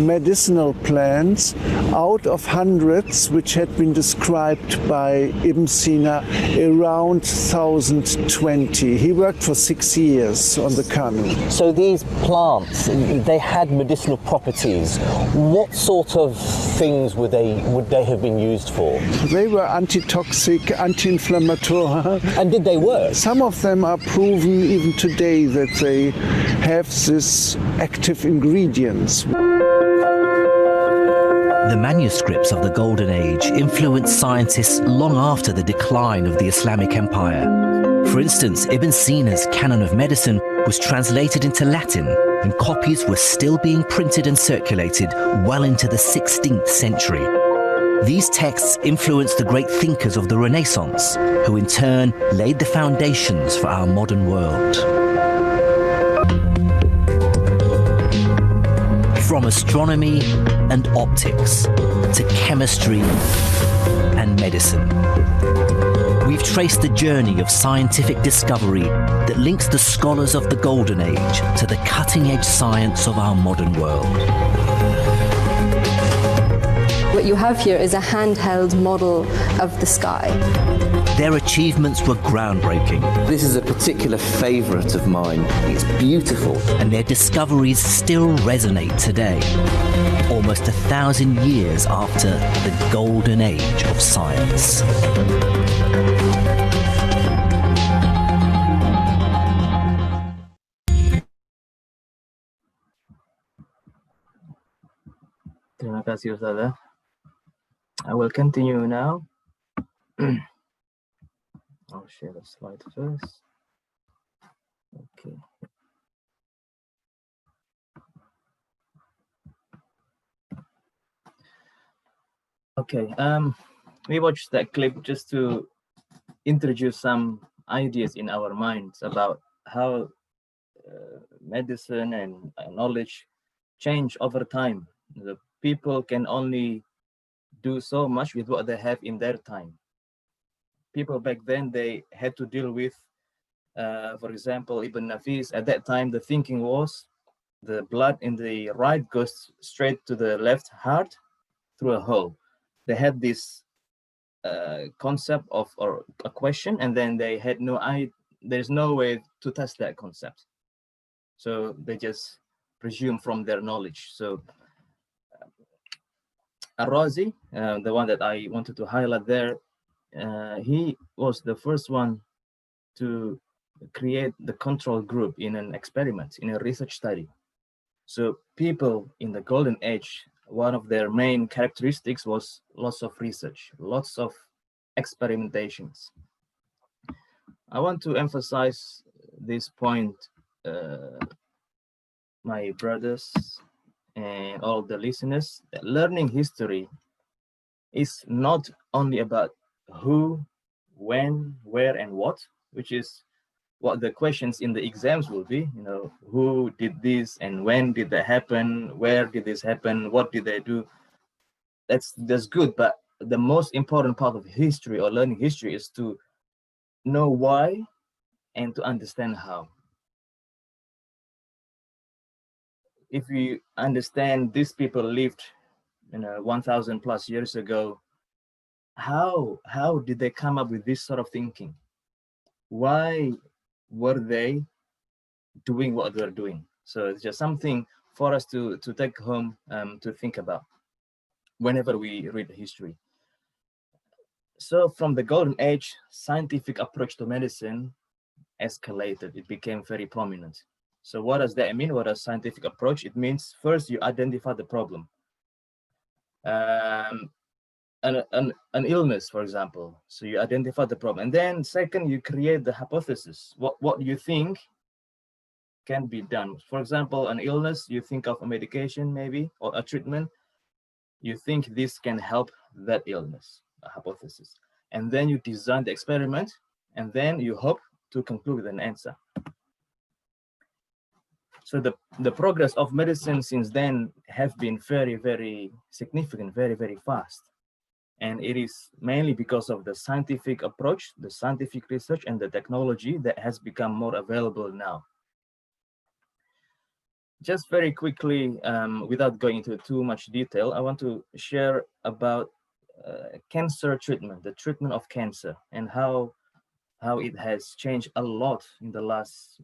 medicinal plants out of hundreds which had been described by Ibn Sina around 1020. He worked for 6 years on the canon. So these plants, they had medicinal properties. What sort of things would they have been used for? They were antitoxic, anti-inflammatory. And did they work? Some of them are proven even today that they have this active ingredients. The manuscripts of the Golden Age influenced scientists long after the decline of the Islamic Empire. For instance, Ibn Sina's Canon of Medicine was translated into Latin, and copies were still being printed and circulated well into the 16th century. These texts influenced the great thinkers of the Renaissance, who in turn laid the foundations for our modern world. From astronomy and optics to chemistry and medicine, we've traced the journey of scientific discovery that links the scholars of the Golden Age to the cutting-edge science of our modern world. What you have here is a handheld model of the sky. Their achievements were groundbreaking. This is a particular favorite of mine. It's beautiful. And their discoveries still resonate today, almost 1,000 years after the Golden Age of science. Terima kasih, Ustazah. I will continue now. I'll share the slide first. Okay. Okay. We watched that clip just to introduce some ideas in our minds about how medicine and knowledge change over time. The people can only do so much with what they have in their time. People back then, they had to deal with, for example, Ibn Nafis. At that time, the thinking was the blood in the right goes straight to the left heart through a hole. They had this concept of, or a question, and then they had there's no way to test that concept. So they just presume from their knowledge. So Ar-Razi, the one that I wanted to highlight there, he was the first one to create the control group in an experiment, in a research study. So people in the golden age, one of their main characteristics was lots of research, lots of experimentations. I want to emphasize this point, my brothers and all the listeners, that learning history is not only about who, when, where, and what, which is what the questions in the exams will be. You know, who did this and when did that happen? Where did this happen? What did they do? That's good, but the most important part of history or learning history is to know why and to understand how. If you understand these people lived, 1,000 plus years ago, how did they come up with this sort of thinking? Why were they doing what they're doing? So it's just something for us to take home, to think about whenever we read history. So from the golden age, scientific approach to medicine escalated. It became very prominent. So what does that mean? What does scientific approach? It means first you identify the problem. An illness, for example. So you identify the problem. And then second, you create the hypothesis. What you think can be done. For example, an illness, you think of a medication maybe, or a treatment. You think this can help that illness, a hypothesis. And then you design the experiment, and then you hope to conclude with an answer. So the progress of medicine since then have been very, very significant, very, very fast. And it is mainly because of the scientific approach, the scientific research, and the technology that has become more available now. Just very quickly, without going into too much detail, I want to share about cancer treatment, the treatment of cancer, and how it has changed a lot in the last,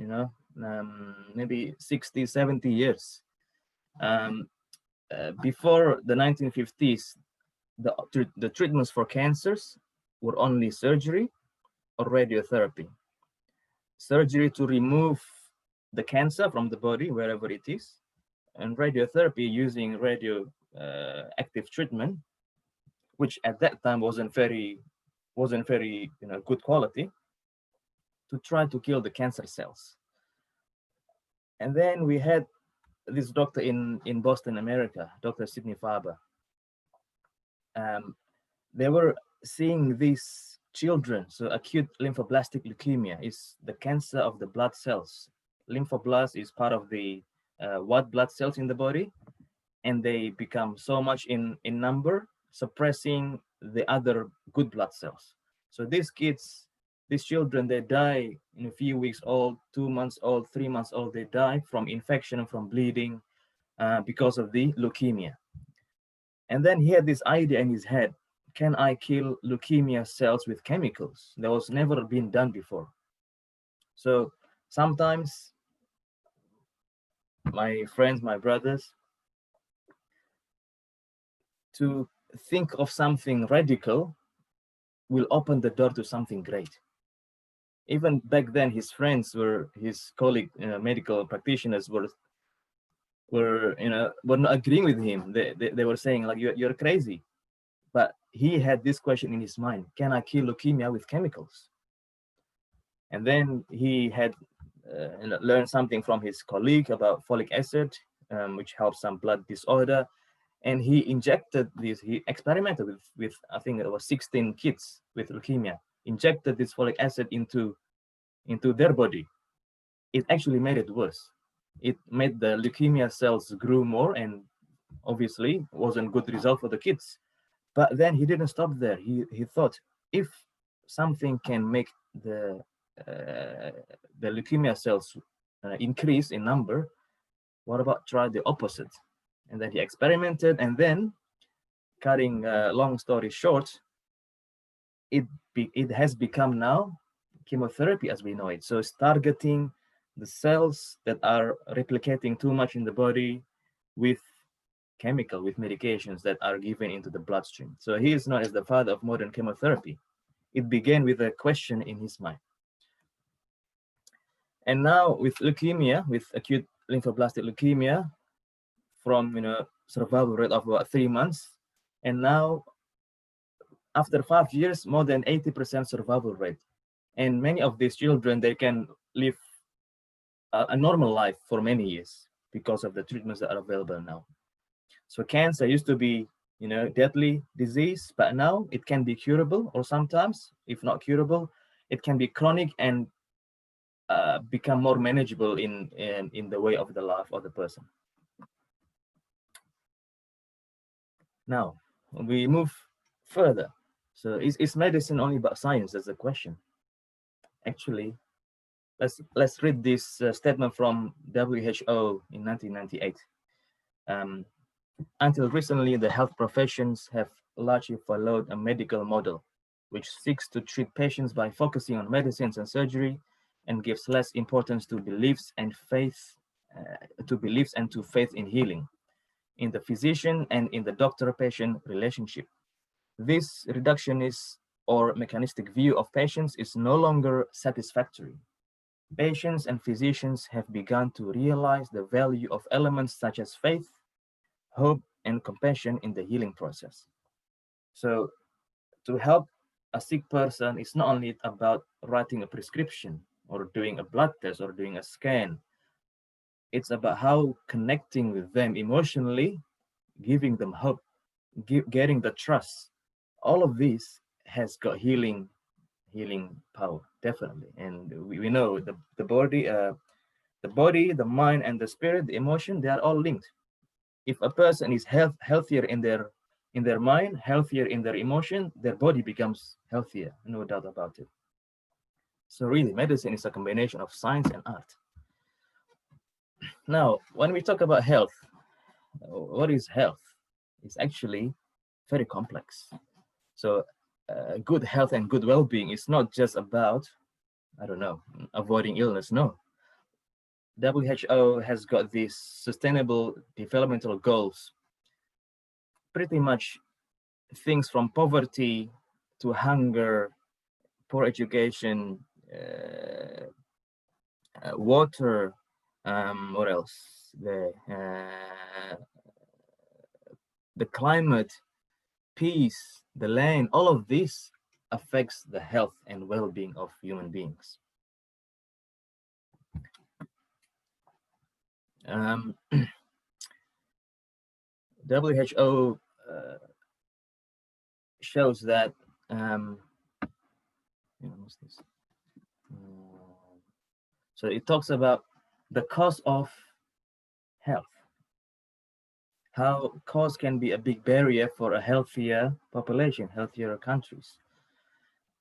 maybe 60, 70 years. Before the 1950s, the treatments for cancers were only surgery or radiotherapy. Surgery to remove the cancer from the body, wherever it is, and radiotherapy using radioactive treatment, which at that time wasn't very good quality, to try to kill the cancer cells. And then we had this doctor in Boston, America, Dr. Sidney Farber. They were seeing these children. So acute lymphoblastic leukemia is the cancer of the blood cells. Lymphoblast is part of the white blood cells in the body, and they become so much in number, suppressing the other good blood cells. So these children, they die in a few weeks old, 2 months old, 3 months old. They die from infection and from bleeding because of the leukemia. And then he had this idea in his head: can I kill leukemia cells with chemicals? That was never been done before. So sometimes, my friends, my brothers, to think of something radical will open the door to something great. Even back then, his friends his colleague, medical practitioners were not agreeing with him. They were saying, like, you're crazy. But he had this question in his mind: can I kill leukemia with chemicals? And then he had learned something from his colleague about folic acid, which helps some blood disorder. And he injected this, he experimented with I think it was 16 kids with leukemia, injected this folic acid into their body. It actually made it worse. It made the leukemia cells grow more, and obviously wasn't good result for the kids. But then he didn't stop there. He thought, if something can make the leukemia cells increase in number, what about try the opposite? And then he experimented, and then, cutting long story short, it has become now chemotherapy as we know it. So it's targeting the cells that are replicating too much in the body with medications that are given into the bloodstream. So he is known as the father of modern chemotherapy. It began with a question in his mind. And now with leukemia, with acute lymphoblastic leukemia, from survival rate of about 3 months, and now after 5 years, more than 80% survival rate. And many of these children, they can live a normal life for many years because of the treatments that are available now. So cancer used to be, deadly disease, but now it can be curable, or sometimes, if not curable, it can be chronic and become more manageable in the way of the life of the person. Now, we move further. So is medicine only about science? That's the question. Actually, let's read this statement from WHO in 1998. Until recently, the health professions have largely followed a medical model, which seeks to treat patients by focusing on medicines and surgery, and gives less importance to beliefs and to faith in healing, in the physician and in the doctor-patient relationship. This reductionist or mechanistic view of patients is no longer satisfactory. Patients and physicians have begun to realize the value of elements such as faith, hope, and compassion in the healing process. So to help a sick person, it's not only about writing a prescription or doing a blood test or doing a scan. It's about how connecting with them emotionally, giving them hope, getting the trust. All of this has got healing power, definitely. And we know the body, the mind, and the spirit, the emotion, they are all linked. If a person is healthier in their mind, healthier in their emotion, their body becomes healthier, no doubt about it. So really, medicine is a combination of science and art. Now, when we talk about health, what is health? It's actually very complex. So good health and good well-being is not just about, avoiding illness. No. WHO has got these sustainable developmental goals, pretty much things from poverty to hunger, poor education, water, what else? The climate, peace, the land, all of this affects the health and well-being of human beings. WHO shows that so it talks about the cause of health, how cause can be a big barrier for a healthier population, healthier countries.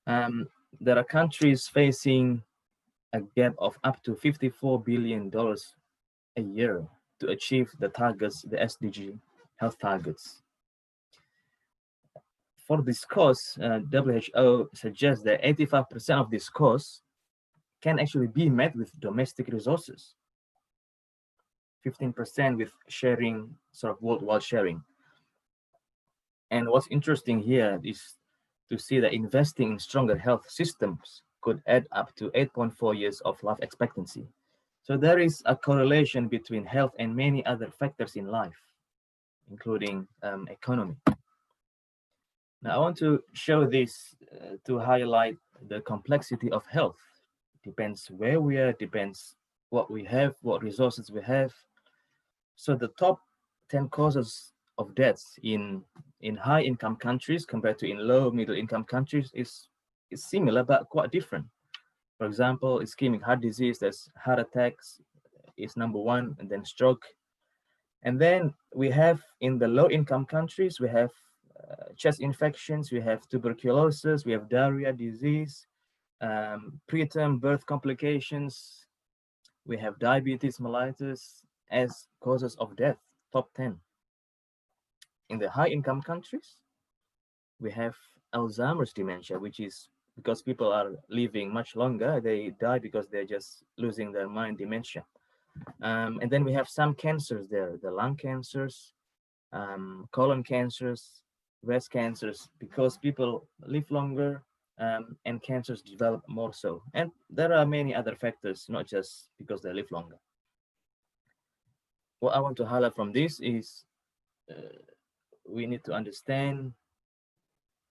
There are countries facing a gap of up to $54 billion a year to achieve the targets, the SDG health targets. For this cause, WHO suggests that 85% of this cause can actually be met with domestic resources, 15% with sharing, sort of worldwide sharing. And what's interesting here is to see that investing in stronger health systems could add up to 8.4 years of life expectancy. So there is a correlation between health and many other factors in life, including economy. Now, I want to show this to highlight the complexity of health. Depends where we are, depends what we have, what resources we have. So the top 10 causes of deaths in high-income countries compared to in low, middle-income countries is similar but quite different. For example, ischemic heart disease, there's heart attacks is number one, and then stroke. And then we have in the low-income countries, we have chest infections, we have tuberculosis, we have diarrhea disease, preterm birth complications, we have diabetes mellitus as causes of death, top 10. In the high-income countries, we have Alzheimer's dementia, which is because people are living much longer, they die because they're just losing their mind, dementia. And then we have some cancers there, the lung cancers, colon cancers, breast cancers, because people live longer and cancers develop more so. And there are many other factors, not just because they live longer. What I want to highlight from this is we need to understand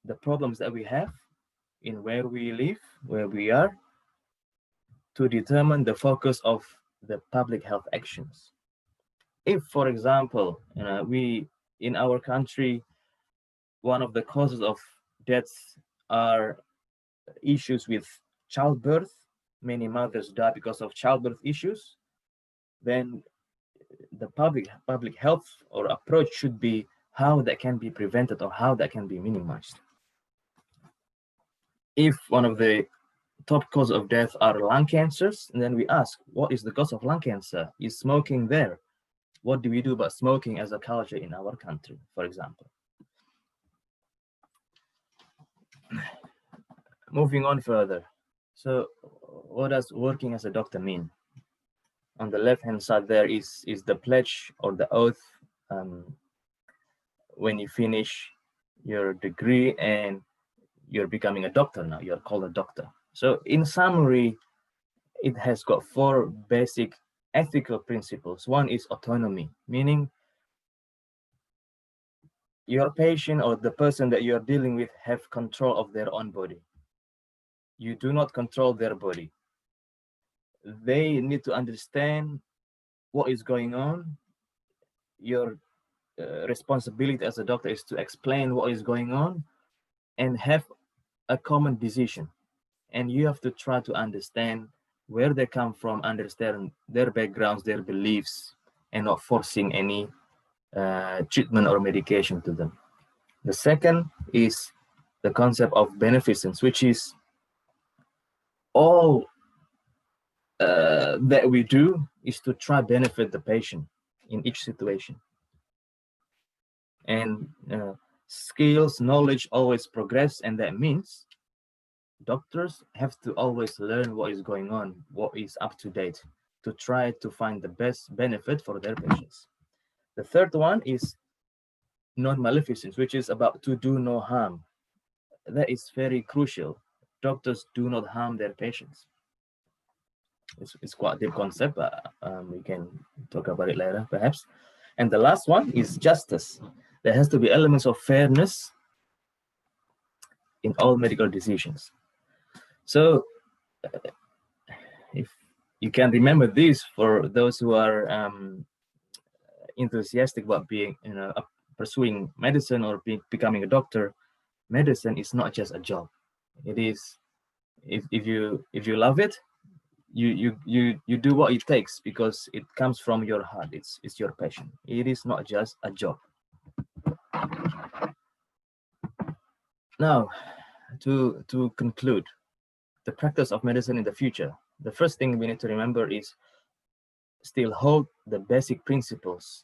the problems that we have in where we live, where we are, to determine the focus of the public health actions. If, for example, we in our country, one of the causes of deaths are issues with childbirth, many mothers die because of childbirth issues, then the public health or approach should be how that can be prevented or how that can be minimized. If one of the top causes of death are lung cancers, and then we ask, what is the cause of lung cancer? Is smoking there? What do we do about smoking as a culture in our country, for example? Moving on further. So what does working as a doctor mean? On the left-hand side there is the pledge or the oath when you finish your degree and you're becoming a doctor now, you're called a doctor. So in summary, it has got 4 basic ethical principles. One is autonomy, meaning your patient or the person that you're dealing with have control of their own body. You do not control their body. They need to understand what is going on. Your responsibility as a doctor is to explain what is going on and have a common decision. And you have to try to understand where they come from, understand their backgrounds, their beliefs, and not forcing any treatment or medication to them. The second is the concept of beneficence, which is all that we do is to try benefit the patient in each situation. And skills, knowledge always progress, and that means doctors have to always learn what is going on, what is up to date, to try to find the best benefit for their patients. The third one is non-maleficence, which is about to do no harm. That is very crucial. Doctors do not harm their patients. It's quite a deep concept, but we can talk about it later, perhaps. And the last one is justice. There has to be elements of fairness in all medical decisions. So if you can remember this, for those who are enthusiastic about being, pursuing medicine or becoming a doctor, medicine is not just a job. It is, if you love it, you do what it takes because it comes from your heart. It's your passion. It is not just a job. Now, to conclude the practice of medicine in the future, the first thing we need to remember is still hold the basic principles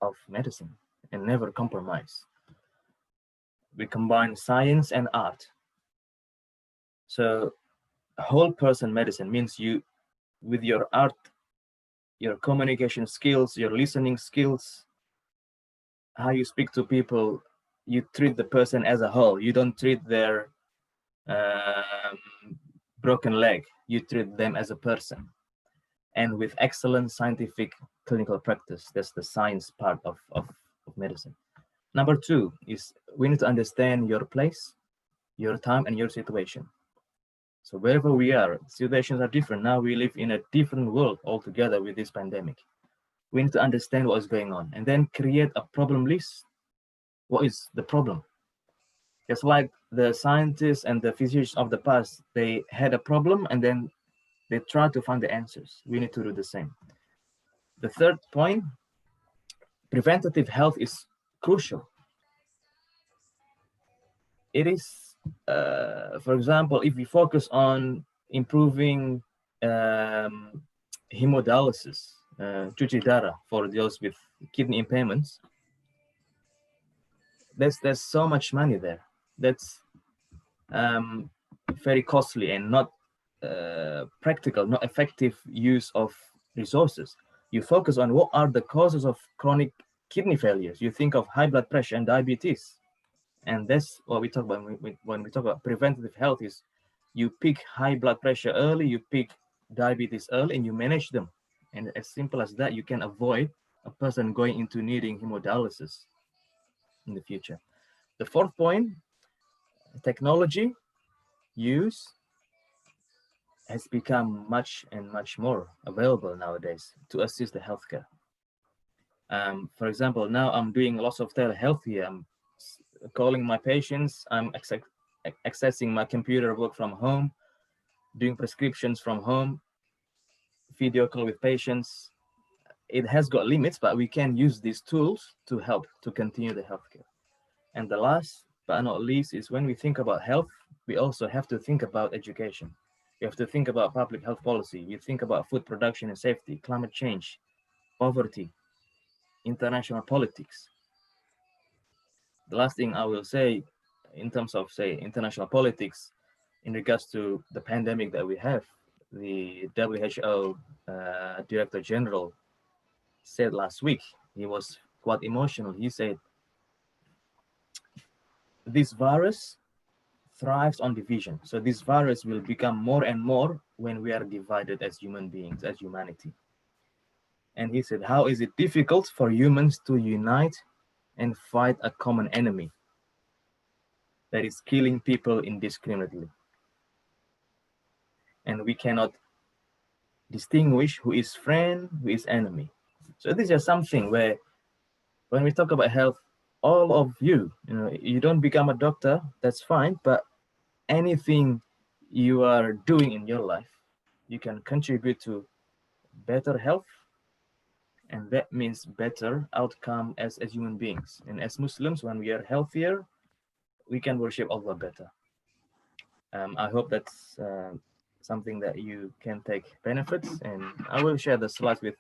of medicine and never compromise. We combine science and art. So whole person medicine means you, with your art, your communication skills, your listening skills, how you speak to people, you treat the person as a whole. You don't treat their broken leg. You treat them as a person. And with excellent scientific clinical practice, that's the science part of medicine. Number 2 is we need to understand your place, your time, and your situation. So wherever we are, situations are different. Now we live in a different world altogether with this pandemic. We need to understand what is going on and then create a problem list. What is the problem? It's like the scientists and the physicians of the past, they had a problem and then they try to find the answers. We need to do the same. The third point, preventative health is crucial. it is, for example, if we focus on improving hemodialysis, cuci darah for those with kidney impairments, there's so much money there. That's very costly and not practical, not effective use of resources. You focus on what are the causes of chronic kidney failures. You think of high blood pressure and diabetes, and that's what we talk about when we talk about preventative health. Is you pick high blood pressure early, you pick diabetes early, and you manage them. And as simple as that, you can avoid a person going into needing hemodialysis in the future. The fourth point, technology use has become much and much more available nowadays to assist the healthcare. For example, now I'm doing lots of telehealth here. I'm calling my patients, I'm accessing my computer work from home, doing prescriptions from home, video call with patients. It has got limits, but we can use these tools to help to continue the healthcare. And the last but not least is when we think about health, we also have to think about education. We have to think about public health policy. We think about food production and safety, climate change, poverty, international politics. The last thing I will say in terms of, say, international politics, in regards to the pandemic that we have, the WHO Director General said last week, he was quite emotional. He said, this virus thrives on division. So this virus will become more and more when we are divided as human beings, as humanity. And he said, how is it difficult for humans to unite and fight a common enemy that is killing people indiscriminately? And we cannot distinguish who is friend, who is enemy. So this is something where when we talk about health, all of you, you don't become a doctor, that's fine, but anything you are doing in your life, you can contribute to better health, and that means better outcome as human beings. And as Muslims, when we are healthier, we can worship Allah better. I hope that's something that you can take benefits, and I will share the slides with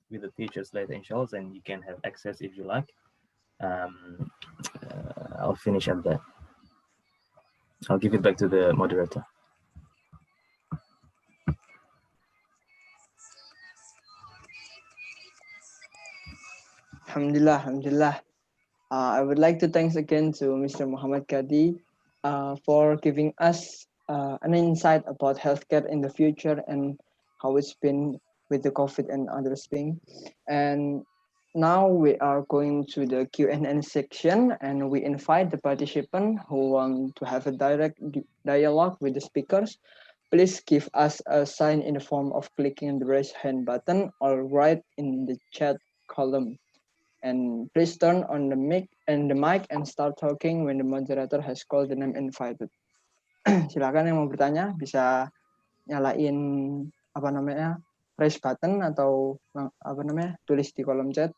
the teachers later, inshallah, and you can have access if you like. I'll finish at that. I'll give it back to the moderator. Alhamdulillah, Alhamdulillah. I would like to thanks again to Mr. Muhammad Kadi for giving us an insight about healthcare in the future and how it's been with the COVID and other things. And now we are going to the Q&A section, and we invite the participant who want to have a direct dialogue with the speakers. Please give us a sign in the form of clicking the raise hand button or write in the chat column. And please turn on the mic and start talking when the moderator has called the name invited. Silakan yang mau bertanya bisa nyalain raise button atau tulis di kolom chat.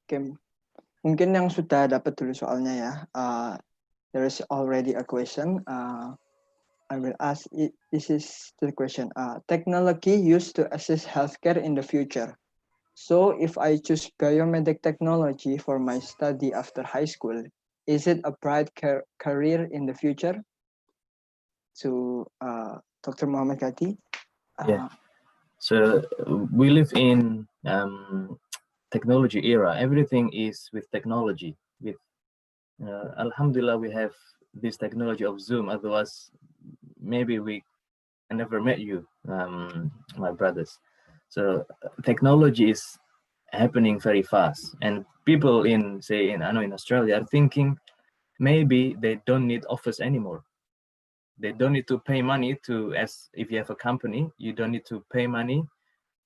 Oke, mungkin yang sudah dapat dulu soalnya ya. There is already a question. I will ask it. This is the question. Technology used to assist healthcare in the future. So if I choose biomedic technology for my study after high school, is it a bright career in the future? To Dr. Muhammad Kadi. Yeah. So we live in technology era. Everything is with technology. With Alhamdulillah, we have this technology of Zoom. Otherwise, maybe I never met you, my brothers. So technology is happening very fast, and people in Australia are thinking maybe they don't need office anymore. They don't need to pay money as if you have a company, you don't need to pay money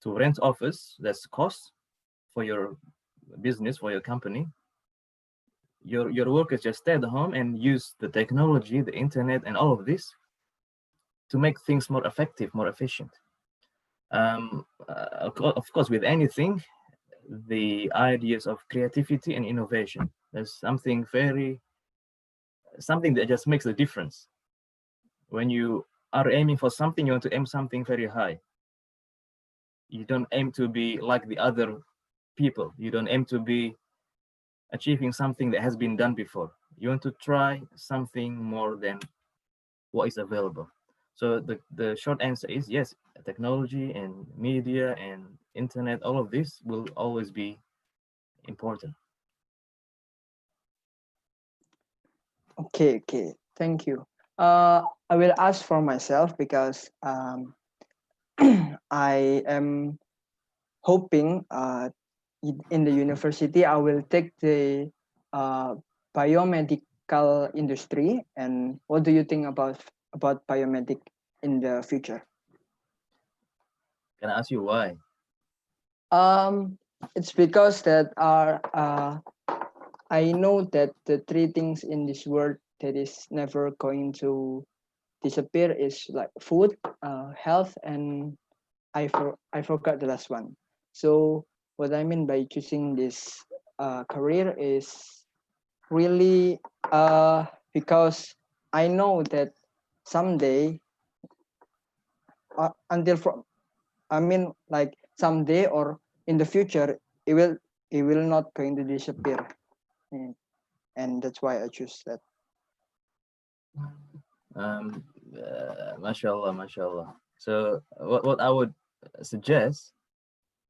to rent office. That's cost for your business, for your company. Your workers just stay at home and use the technology, the internet, and all of this to make things more effective, more efficient. Of course, with anything, the ideas of creativity and innovation. There's something that just makes a difference. When you are aiming for something, you want to aim something very high. You don't aim to be like the other people. You don't aim to be achieving something that has been done before. You want to try something more than what is available. So the short answer is yes, technology and media and internet, all of this will always be important. Okay, thank you. I will ask for myself because I am hoping in the university I will take the biomedical industry. And what do you think about biomedic in the future? Can I ask you why? It's because that I know that the three things in this world that is never going to disappear is like food, health, and I forgot the last one. So what I mean by choosing this career is really because I know that someday like someday or in the future it will not going to disappear, and that's why I choose that. Mashallah, mashallah. So what I would suggest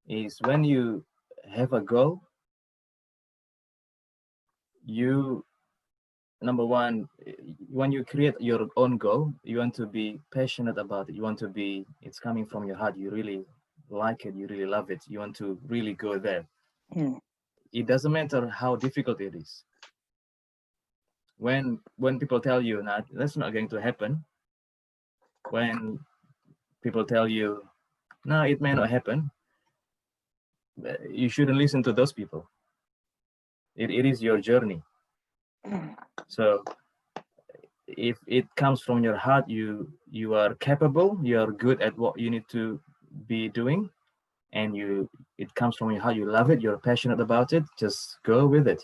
is when you have a goal, you, number one, when you create your own goal, you want to be passionate about it. You want to be, it's coming from your heart. You really like it. You really love it. You want to really go there. It doesn't matter how difficult it is. When people tell you, nah, that's not going to happen. When people tell you, no, it may not happen, you shouldn't listen to those people. It is your journey. So if it comes from your heart, you are capable, you are good at what you need to be doing, and it comes from your heart, you love it, you're passionate about it, just go with it.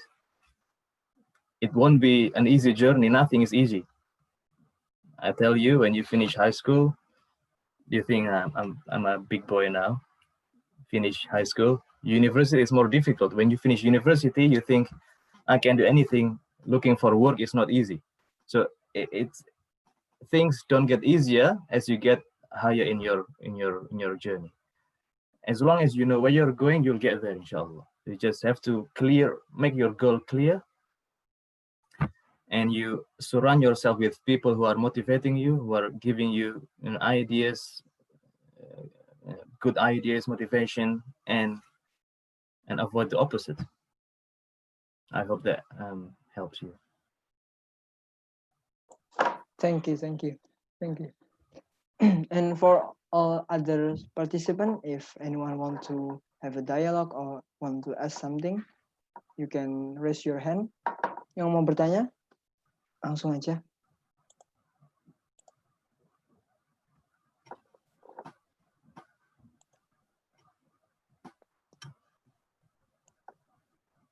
It won't be an easy journey. Nothing is easy. I tell you, when you finish high school, you think I'm a big boy now. Finish high school. University is more difficult. When you finish university, you think I can do anything. Looking for work is not easy. So it's things don't get easier as you get higher in your journey. As long as you know where you're going, you'll get there, inshallah. You just have to make your goal clear, and you surround yourself with people who are motivating you, who are giving you, ideas, good ideas, motivation, and avoid the opposite. I hope that helps you. Thank you. And for all other participants, if anyone want to have a dialogue or want to ask something, you can raise your hand. Yang mau bertanya, langsung aja.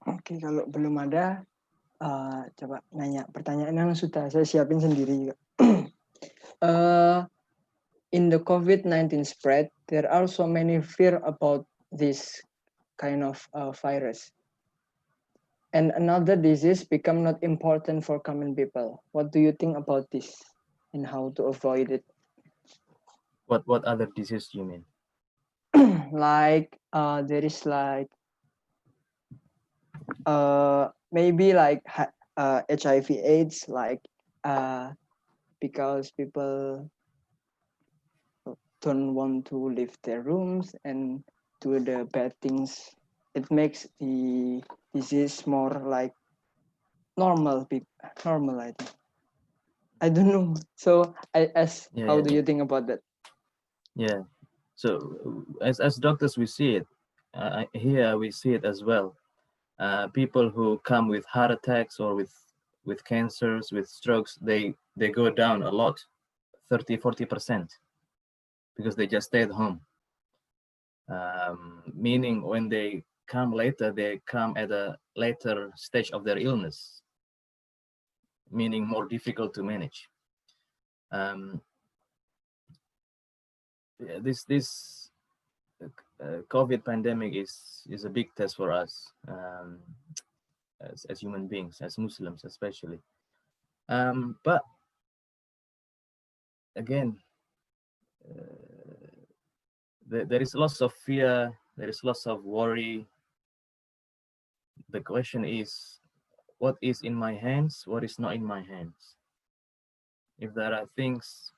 Oke, kalau belum ada, coba nanya pertanyaan yang sudah saya siapin sendiri juga. In the COVID-19 spread, there are so many fear about this kind of virus. And another disease become not important for common people. What do you think about this and how to avoid it? What other disease do you mean? Like there is like maybe like HIV/AIDS, like because people don't want to leave their rooms and do the bad things. It makes the disease more like normal, I think. I don't know. So how do you think about that? Yeah. So as doctors, we see it. Here we see it as well. People who come with heart attacks or with cancers, with strokes, they go down a lot, 30-40%, because they just stay at home. Meaning when they come later, they come at a later stage of their illness, meaning more difficult to manage. This COVID pandemic is a big test for us as human beings, as Muslims especially. But again, there is lots of fear, there is lots of worry. The question is, what is in my hands? What is not in my hands? If there are things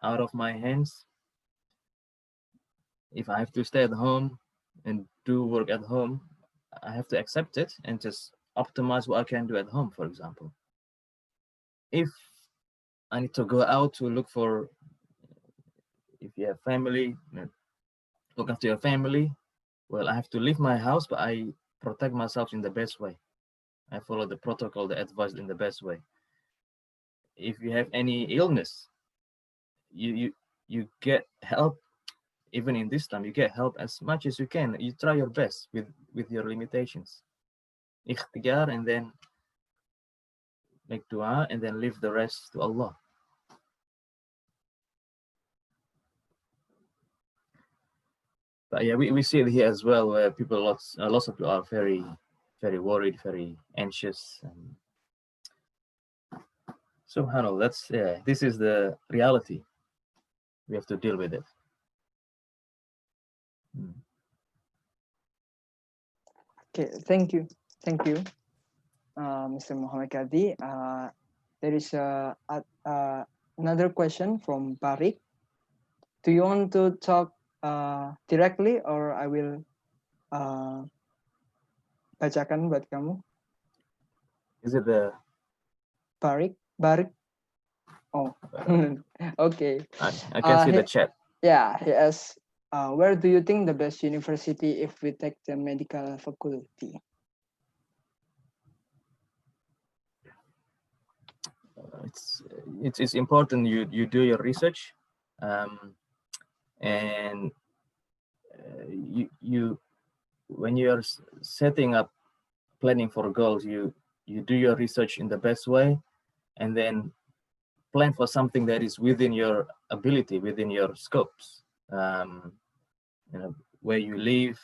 out of my hands, if I have to stay at home and do work at home, I have to accept it and just optimize what I can do at home, for example. If I need to go out to look for, if you have family, look after your family, well, I have to leave my house, but I protect myself in the best way. I follow the protocol, the advice in the best way. If you have any illness, you get help. Even in this time, you get help as much as you can. You try your best with your limitations. Ikhtiar, and then make dua, and then leave the rest to Allah. But yeah, we see it here as well, where people, lots of people are very, very worried, very anxious. Subhanallah, this is the reality. We have to deal with it. Okay, thank you, Mr. Muhammad Kadi. There is another question from Barik. Do you want to talk directly, or I will bacakan buat kamu? Is it the Barik? Oh, okay. I can see the chat. Yeah, he asks, where do you think the best university if we take the medical faculty? It's important you do your research, and you when you are setting up, planning for goals, you do your research in the best way, and then plan for something that is within your ability, within your scopes. Where you live,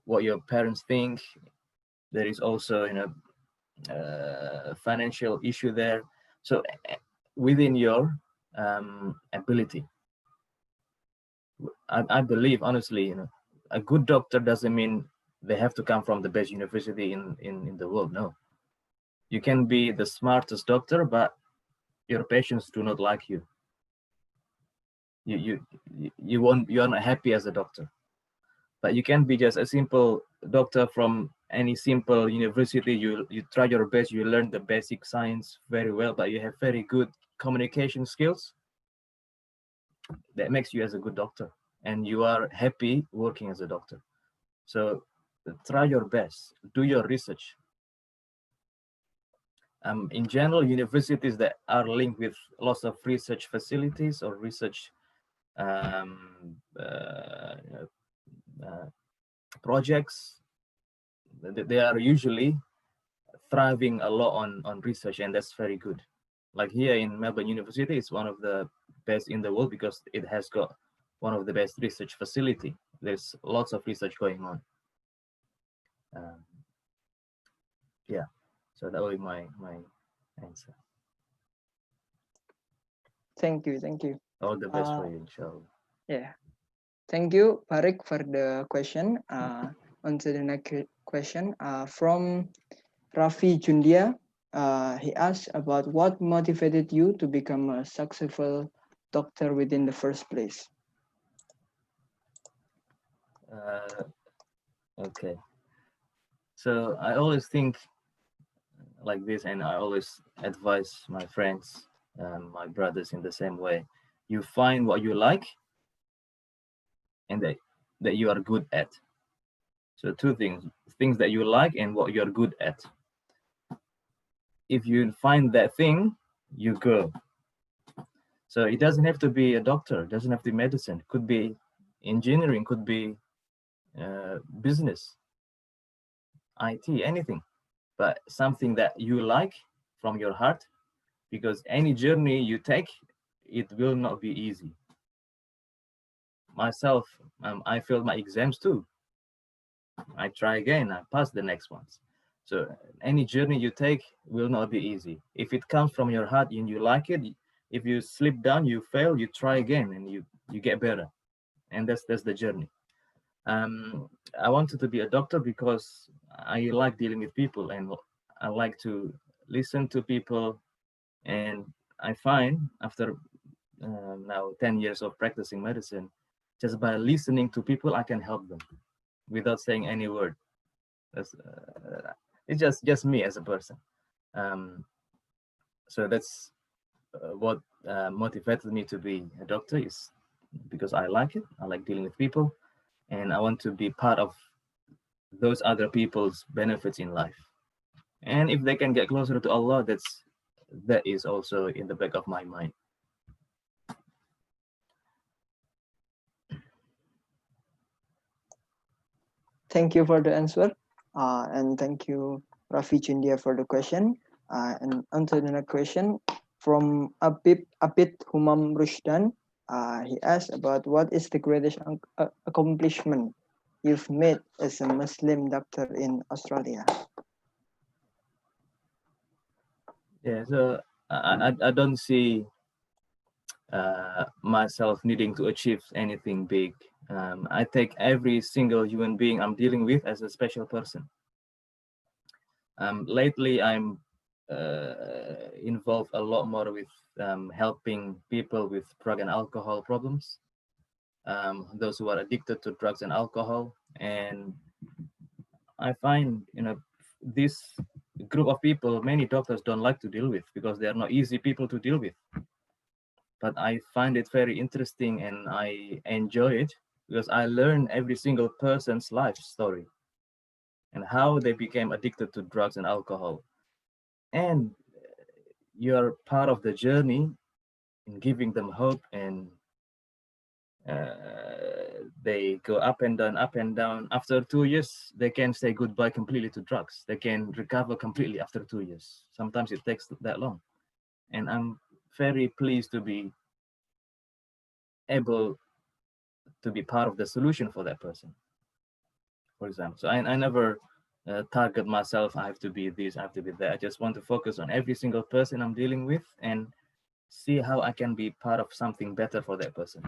what your parents think. There is also financial issue there. So within your ability, I believe honestly, a good doctor doesn't mean they have to come from the best university in the world. No, you can be the smartest doctor, but your patients do not like you. You're not happy as a doctor. But you can be just a simple doctor from any simple university. You try your best, you learn the basic science very well, but you have very good communication skills. That makes you as a good doctor, and you are happy working as a doctor. So try your best, do your research. In general, universities that are linked with lots of research facilities or research projects, they are usually thriving a lot on research, and that's very good. Like here in Melbourne University, it's one of the best in the world because it has got one of the best research facility. There's lots of research going on. Yeah, so that will be my answer. Thank you. All the best for you, inshallah. Yeah, thank you, Barik, for the question. On to the next question from Rafi Jundia. He asked about what motivated you to become a successful doctor within the first place. Okay, so I always think like this, and I always advise my friends, my brothers in the same way. You find what you like and that you are good at. So two things that you like and what you're good at. If you find that thing, you go. So it doesn't have to be a doctor, it doesn't have to be medicine, it could be engineering, could be business. IT, anything, but something that you like from your heart, because any journey you take, it will not be easy. Myself, I failed my exams too. I try again, I pass the next ones. So any journey you take will not be easy. If it comes from your heart and you like it, if you slip down, you fail, you try again, and you get better. And that's the journey. I wanted to be a doctor because I like dealing with people, and I like to listen to people. And I find after now 10 years of practicing medicine, just by listening to people, I can help them without saying any word. It's just me as a person. So that's what motivated me to be a doctor, is because I like it. I like dealing with people, and I want to be part of those other people's benefits in life. And if they can get closer to Allah, that is also in the back of my mind. Thank you for the answer, and thank you, Rafi Chindia, for the question. And onto the next question from Apit Humam Rushdan. He asked about what is the greatest accomplishment you've made as a Muslim doctor in Australia? Yeah, so I don't see myself needing to achieve anything big. I take every single human being I'm dealing with as a special person. Lately, I'm involved a lot more with helping people with drug and alcohol problems, those who are addicted to drugs and alcohol. And I find, this group of people, many doctors don't like to deal with because they are not easy people to deal with. But I find it very interesting and I enjoy it because I learn every single person's life story and how they became addicted to drugs and alcohol. And you're part of the journey in giving them hope, and they go up and down. After 2 years, they can say goodbye completely to drugs. They can recover completely after 2 years. Sometimes it takes that long. And I'm very pleased to be able to be part of the solution for that person, for example. So I never target myself, I have to be this, I have to be that. I just want to focus on every single person I'm dealing with and see how I can be part of something better for that person.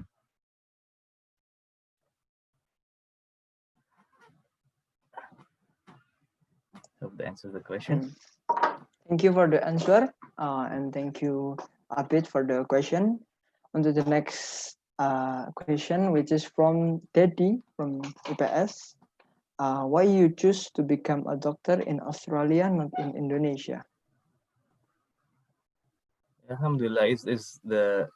Hope that answers the question. Thank you for the answer, and thank you, Abid, for the question. On to the next question, which is from Teddy from IPS. Why you choose to become a doctor in Australia, not in Indonesia? Alhamdulillah, it's the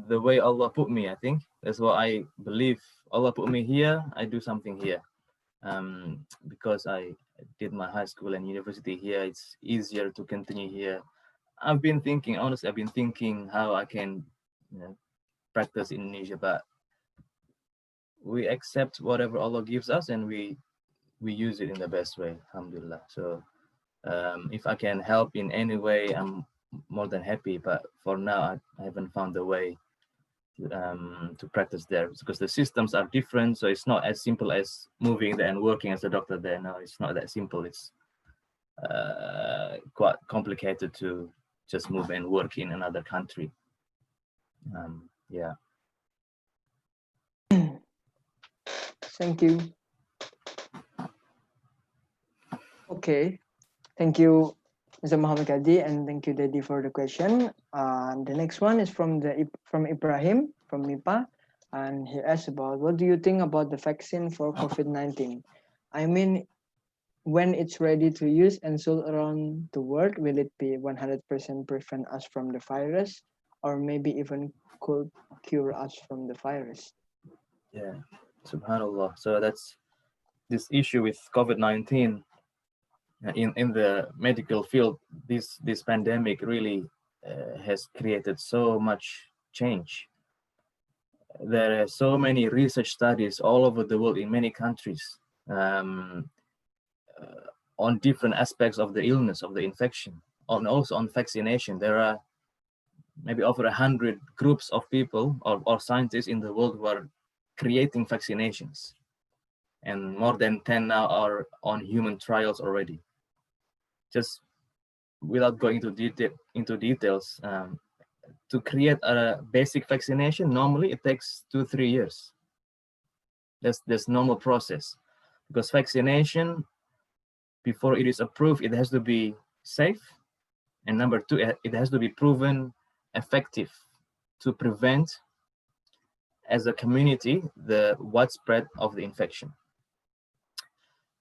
way Allah put me, I think. That's what I believe. Allah put me here, I do something here. Because I did my high school and university here, it's easier to continue here. I've been thinking how I can practice in Indonesia, but we accept whatever Allah gives us and we use it in the best way, alhamdulillah. So if I can help in any way, I'm more than happy, but for now I haven't found a way to practice there because the systems are different. So it's not as simple as moving there and working as a doctor there. No, it's not that simple. It's quite complicated to just move and work in another country. Yeah. Thank you. Okay, thank you, Mr. Muhammad Kadi, and thank you, Daddy, for the question. The next one is from Ibrahim from MIPA, and he asked about what do you think about the vaccine for COVID-19? I mean, when it's ready to use and sold around the world, will it be 100% prevent us from the virus, or maybe even could cure us from the virus? Yeah, subhanallah. So that's this issue with COVID-19 in the medical field. This pandemic really has created so much change. There are so many research studies all over the world in many countries. on different aspects of the illness, of the infection, and also on vaccination. There are maybe over 100 groups of people or scientists in the world who are creating vaccinations. And more than 10 now are on human trials already. Just without going into details, to create a basic vaccination, normally it takes 2-3 years. That's normal process, because vaccination, before it is approved, it has to be safe, and number two, it has to be proven effective to prevent, as a community, the widespread of the infection.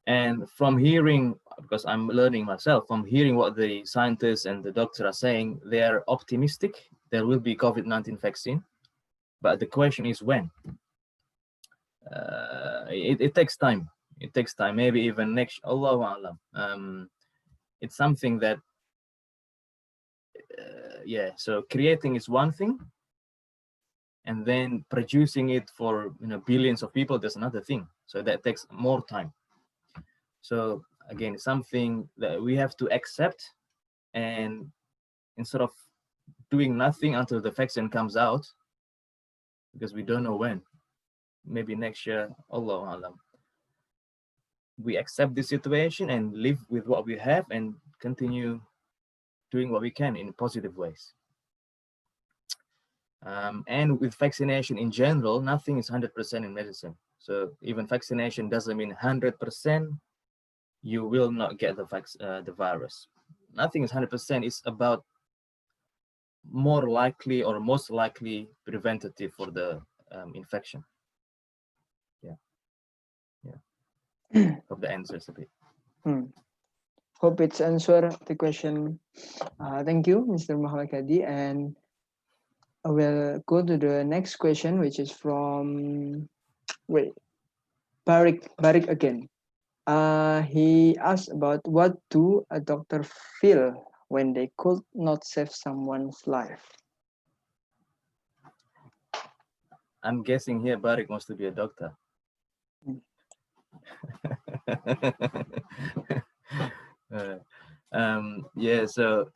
And from hearing, because I'm learning myself, from hearing what the scientists and the doctors are saying, they are optimistic there will be COVID-19 vaccine, but the question is when. It takes time. It takes time, maybe even next, Allahu Alam. It's something that, yeah, so creating is one thing, and then producing it for billions of people, there's another thing. So that takes more time. So again, something that we have to accept, and instead of doing nothing until the vaccine comes out, because we don't know when, maybe next year, Allahu Alam. We accept the situation and live with what we have and continue doing what we can in positive ways. And with vaccination in general, nothing is 100% in medicine. So even vaccination doesn't mean 100% you will not get the virus. Nothing is 100%. It's about more likely or most likely preventative for the infection. Yeah. Hope that answers a bit. Hope it's answered the question. Thank you, Mr. Muhammad Kadi. And I will go to the next question, which is from Barik again. He asked about what do a doctor feel when they could not save someone's life. I'm guessing here Barik wants to be a doctor. Yeah, so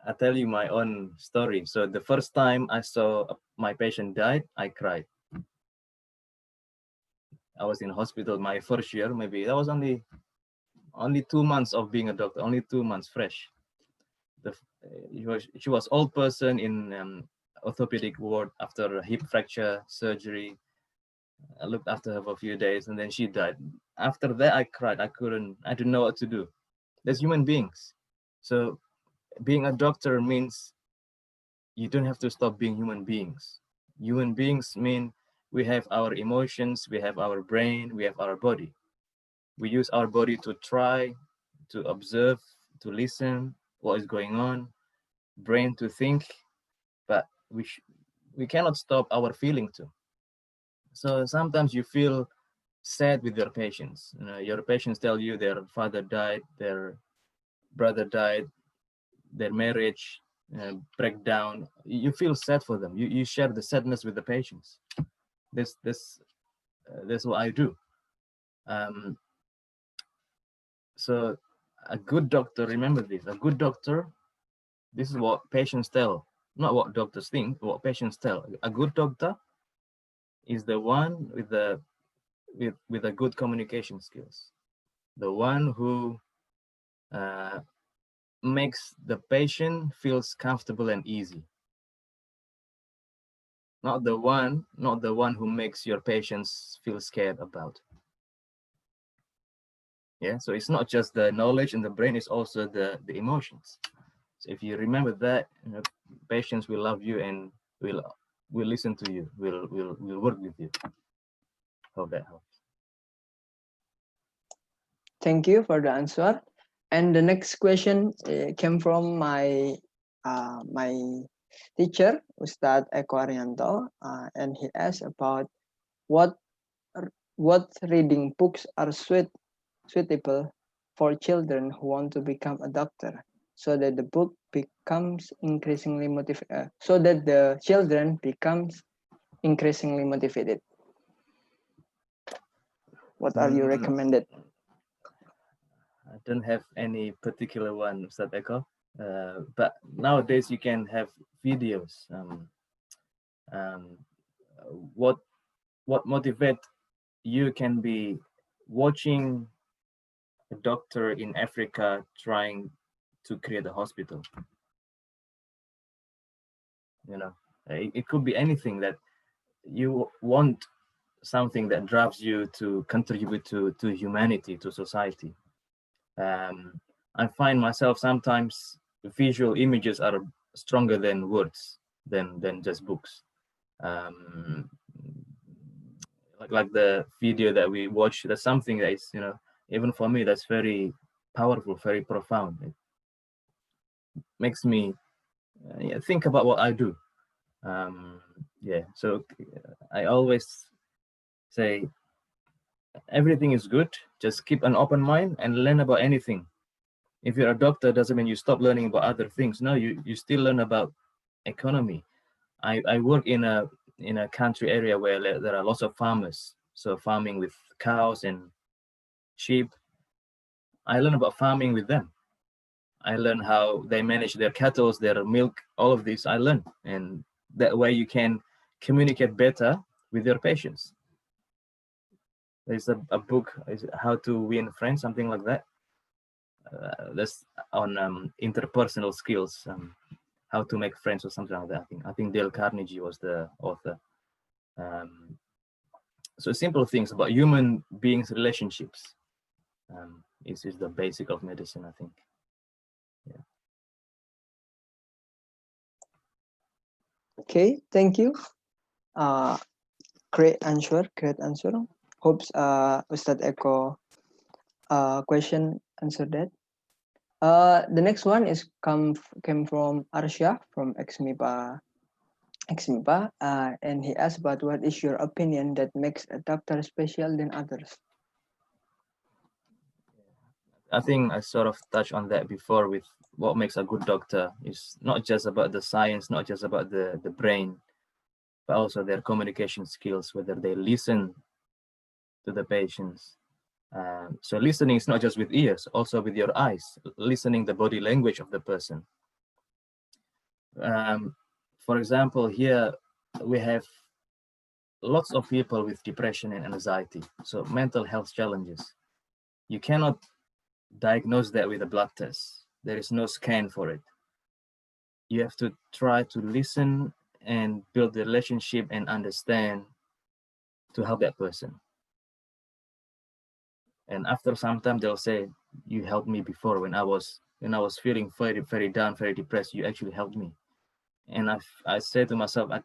I'll tell you my own story. So the first time I saw my patient died, I cried. I was in hospital my first year, maybe that was only 2 months of being a doctor, only 2 months fresh. She was old person in orthopedic ward after a hip fracture surgery. I looked after her for a few days and then she died. After that, I cried. I didn't know what to do. There's human beings. So being a doctor means you don't have to stop being human beings. Human beings mean we have our emotions, we have our brain, we have our body. We use our body to try, to observe, to listen, what is going on, brain to think, but we cannot stop our feeling too. So sometimes you feel sad with your patients. Your patients tell you their father died, their brother died, their marriage breakdown. You feel sad for them. You share the sadness with the patients. That's what I do. So a good doctor, remember this, a good doctor, this is what patients tell, not what doctors think, what patients tell. A good doctor is the one with the good communication skills, the one who makes the patient feels comfortable and easy. Not the one who makes your patients feel scared about. Yeah, so it's not just the knowledge in the brain, it's also the emotions. So if you remember that, patients will love you and will listen to you, will work with you. Hope that helps. Thank you for the answer. And the next question came from my teacher, Ustad Eko Arianto, and he asked about what reading books are suitable for children who want to become a doctor, so that the book becomes increasingly motivated, so that the children becomes increasingly motivated. What are you recommended? I don't have any particular one, Ustaz Eko. But nowadays you can have videos. What motivate you can be watching a doctor in Africa trying to create a hospital. You know, it could be anything that you want, something that drives you to contribute to humanity, to society. I find myself sometimes visual images are stronger than words, than just books. Like the video that we watched, that's something that is, you know, even for me, that's very powerful, very profound. It makes me think about what I do. Yeah, so I always say everything is good, just keep an open mind and learn about anything. If you're a doctor, doesn't mean you stop learning about other things. No, you still learn about economy. I work in a country area where there are lots of farmers, so farming with cows and sheep. I learn about farming with them. I learn how they manage their cattle, their milk, all of this I learn, and that way you can communicate better with your patients. There's a book, How to Win Friends, something like that. That's on interpersonal skills, how to make friends or something like that. I think Dale Carnegie was the author. So simple things about human beings' relationships is the basic of medicine, I think. Yeah. Okay, thank you. Great answer. Hopes Ustad Eko question answered that. The next one is came from Arsha from Xmipa, and he asked about what is your opinion that makes a doctor special than others? I think I sort of touched on that before with what makes a good doctor is not just about the science, not just about the brain, but also their communication skills, whether they listen to the patients. So listening is not just with ears, also with your eyes, listening the body language of the person. For example, here we have lots of people with depression and anxiety, so mental health challenges. You cannot diagnose that with a blood test. There is no scan for it. You have to try to listen and build the relationship and understand to help that person. And after some time, they'll say, "You helped me before when I was feeling very, very down, very depressed. You actually helped me." And I said to myself, I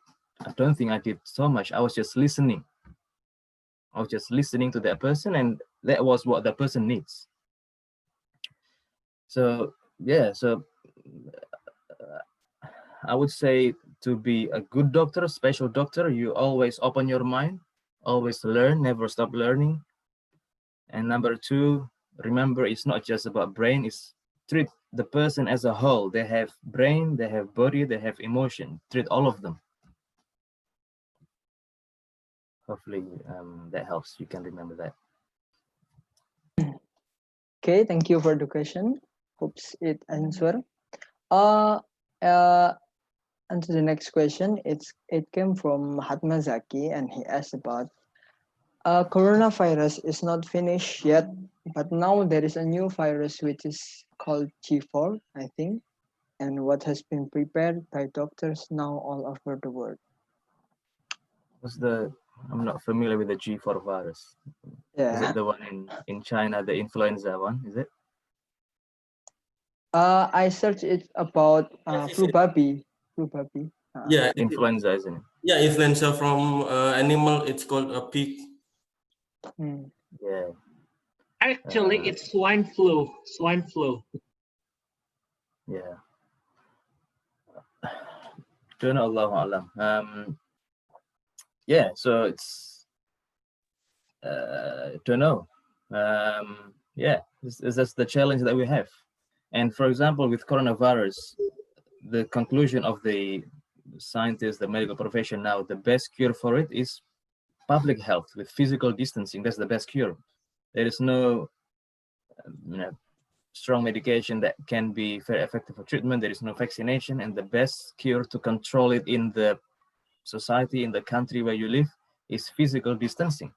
don't think I did so much. I was just listening. I was just listening to that person, and that was what the person needs. So yeah, so I would say to be a good doctor, a special doctor, you always open your mind, always learn, never stop learning. And number two, remember, it's not just about brain, it's treat the person as a whole. They have brain, they have body, they have emotion. Treat all of them. Hopefully that helps. You can remember that. Okay, thank you for the question. Hopes it answer. And to the next question, it came from Mahatma Zaki, and he asked about coronavirus is not finished yet, but now there is a new virus which is called G4, I think, and what has been prepared by doctors now all over the world. I'm not familiar with the G4 virus. Yeah. Is it the one in China, the influenza one, is it? I searched it about flu babi. Yeah, influenza, isn't it? Yeah, influenza from animal. It's called a pig. Yeah. Actually, it's swine flu. Swine flu. Yeah. Don't know, Allahu Alam. Yeah, so it's don't know. Yeah, that's the challenge that we have. And for example, with coronavirus, the conclusion of the scientists, the medical profession now, the best cure for it is public health with physical distancing. That's the best cure. There is no strong medication that can be very effective for treatment. There is no vaccination, and the best cure to control it in the society, in the country where you live, is physical distancing.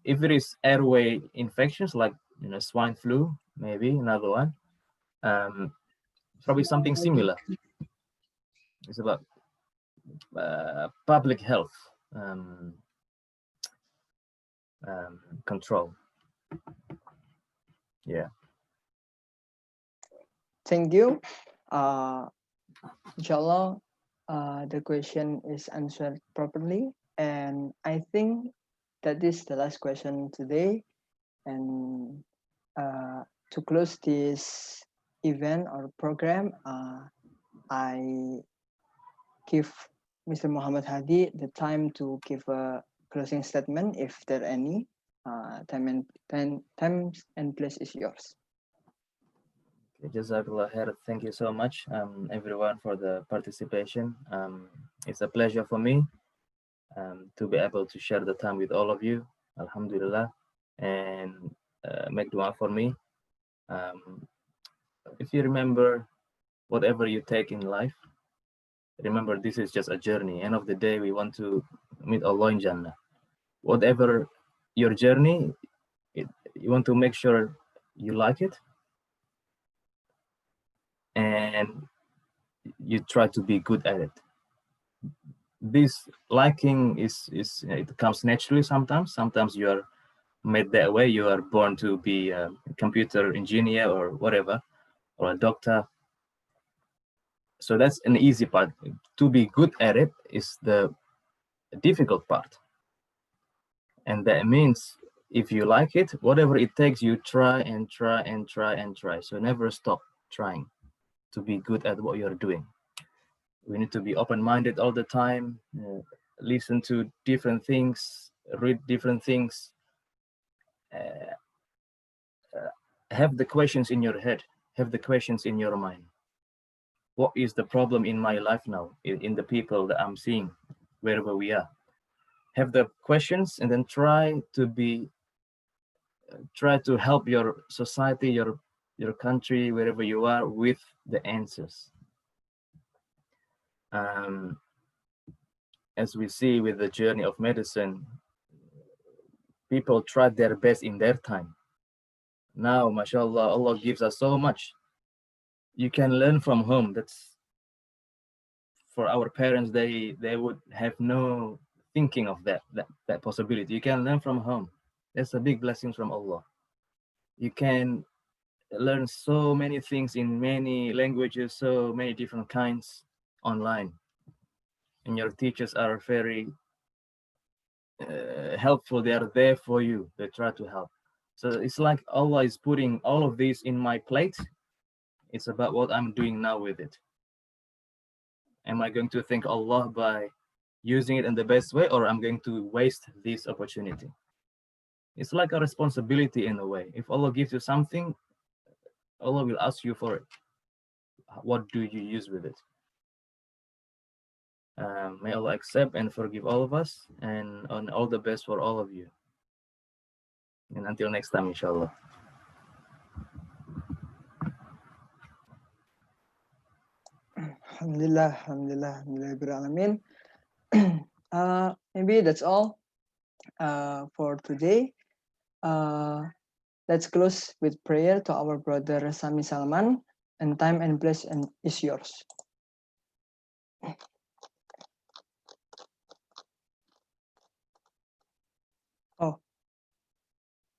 If it is airway infections like swine flu, maybe another one, probably something similar. It's about public health control. Yeah. Thank you. Inshallah, the question is answered properly, and I think that is the last question today. And to close this event or program, I give Mr. Muhammad Hadi the time to give a closing statement, if there are any. Time and place is yours. Jazakallah khair. Thank you so much, everyone, for the participation. It's a pleasure for me to be able to share the time with all of you. Alhamdulillah, and make dua for me. If you remember, whatever you take in life, remember this is just a journey. End of the day, we want to meet Allah in Jannah. Whatever your journey, you want to make sure you like it, and you try to be good at it. This liking it comes naturally sometimes. Sometimes you are made that way. You are born to be a computer engineer or whatever, or a doctor. So that's an easy part. To be good at it is the difficult part. And that means if you like it, whatever it takes, you try and try and try and try. So never stop trying to be good at what you're doing. We need to be open-minded all the time, listen to different things, read different things, have the questions in your head, have the questions in your mind. What is the problem in my life now, in the people that I'm seeing, wherever we are? Have the questions, and then try to help your society, your country, wherever you are, with the answers. As we see with the journey of medicine, people tried their best in their time. Now, mashallah, Allah gives us so much. You can learn from home. That's for our parents, they would have no thinking of that possibility. You can learn from home. That's a big blessing from Allah. You can learn so many things in many languages, so many different kinds online. And your teachers are very helpful. They are there for you. They try to help. So it's like Allah is putting all of this in my plate. It's about what I'm doing now with it. Am I going to thank Allah by using it in the best way, or I'm going to waste this opportunity? It's like a responsibility in a way. If Allah gives you something, Allah will ask you for it. What do you use with it? May Allah accept and forgive all of us, and all the best for all of you. And until next time, inshallah. Alhamdulillah, alhamdulillah, alhamdulillah. Maybe that's all for today. Let's close with prayer to our brother Sami Salman, and time and place is yours. Oh,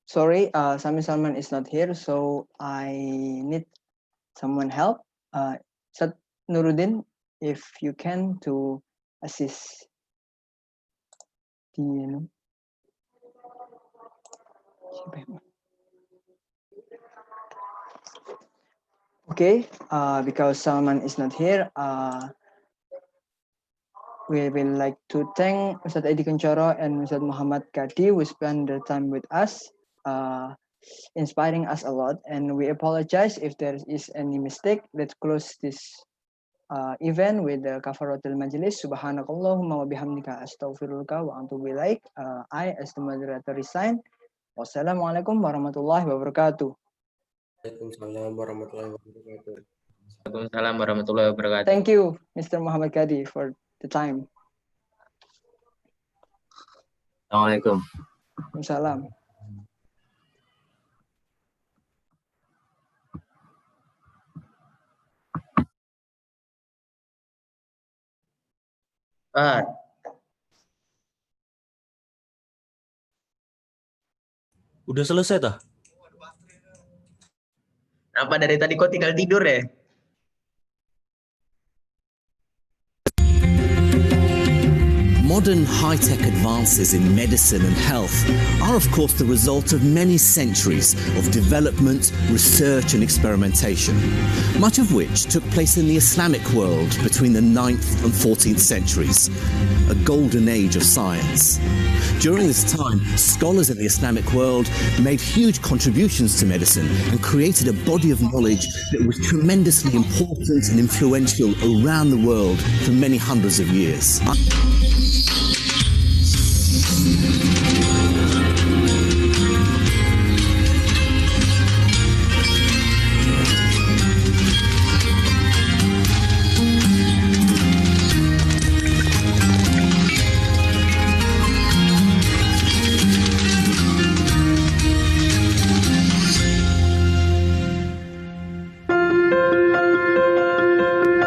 sorry, Sami Salman is not here, so I need someone help. Sat Nuruddin, if you can, to assist the okay, because Salman is not here, we will like to thank Ustadz Edi Kuncoro and Ustadz Muhammad Kadi who spend their time with us, inspiring us a lot, and we apologize if there is any mistake. Let's close this event with the kafaratul majlis. Subhanakallahumma wa bihamdika astaghfiruka wa atubu ilaik. I, as the moderator, resign. Wassalamualaikum warahmatullahi wabarakatuh. Waalaikumsalam warahmatullahi wabarakatuh. Waalaikumsalam warahmatullahi wabarakatuh. Thank you, Mr. Muhammad Kadi, for the time. Assalamualaikum. Salam. Udah selesai tah? Apa dari tadi kok tinggal tidur ya? Modern high-tech advances in medicine and health are of course the result of many centuries of development, research and experimentation, much of which took place in the Islamic world between the 9th and 14th centuries, a golden age of science. During this time, scholars in the Islamic world made huge contributions to medicine and created a body of knowledge that was tremendously important and influential around the world for many hundreds of years.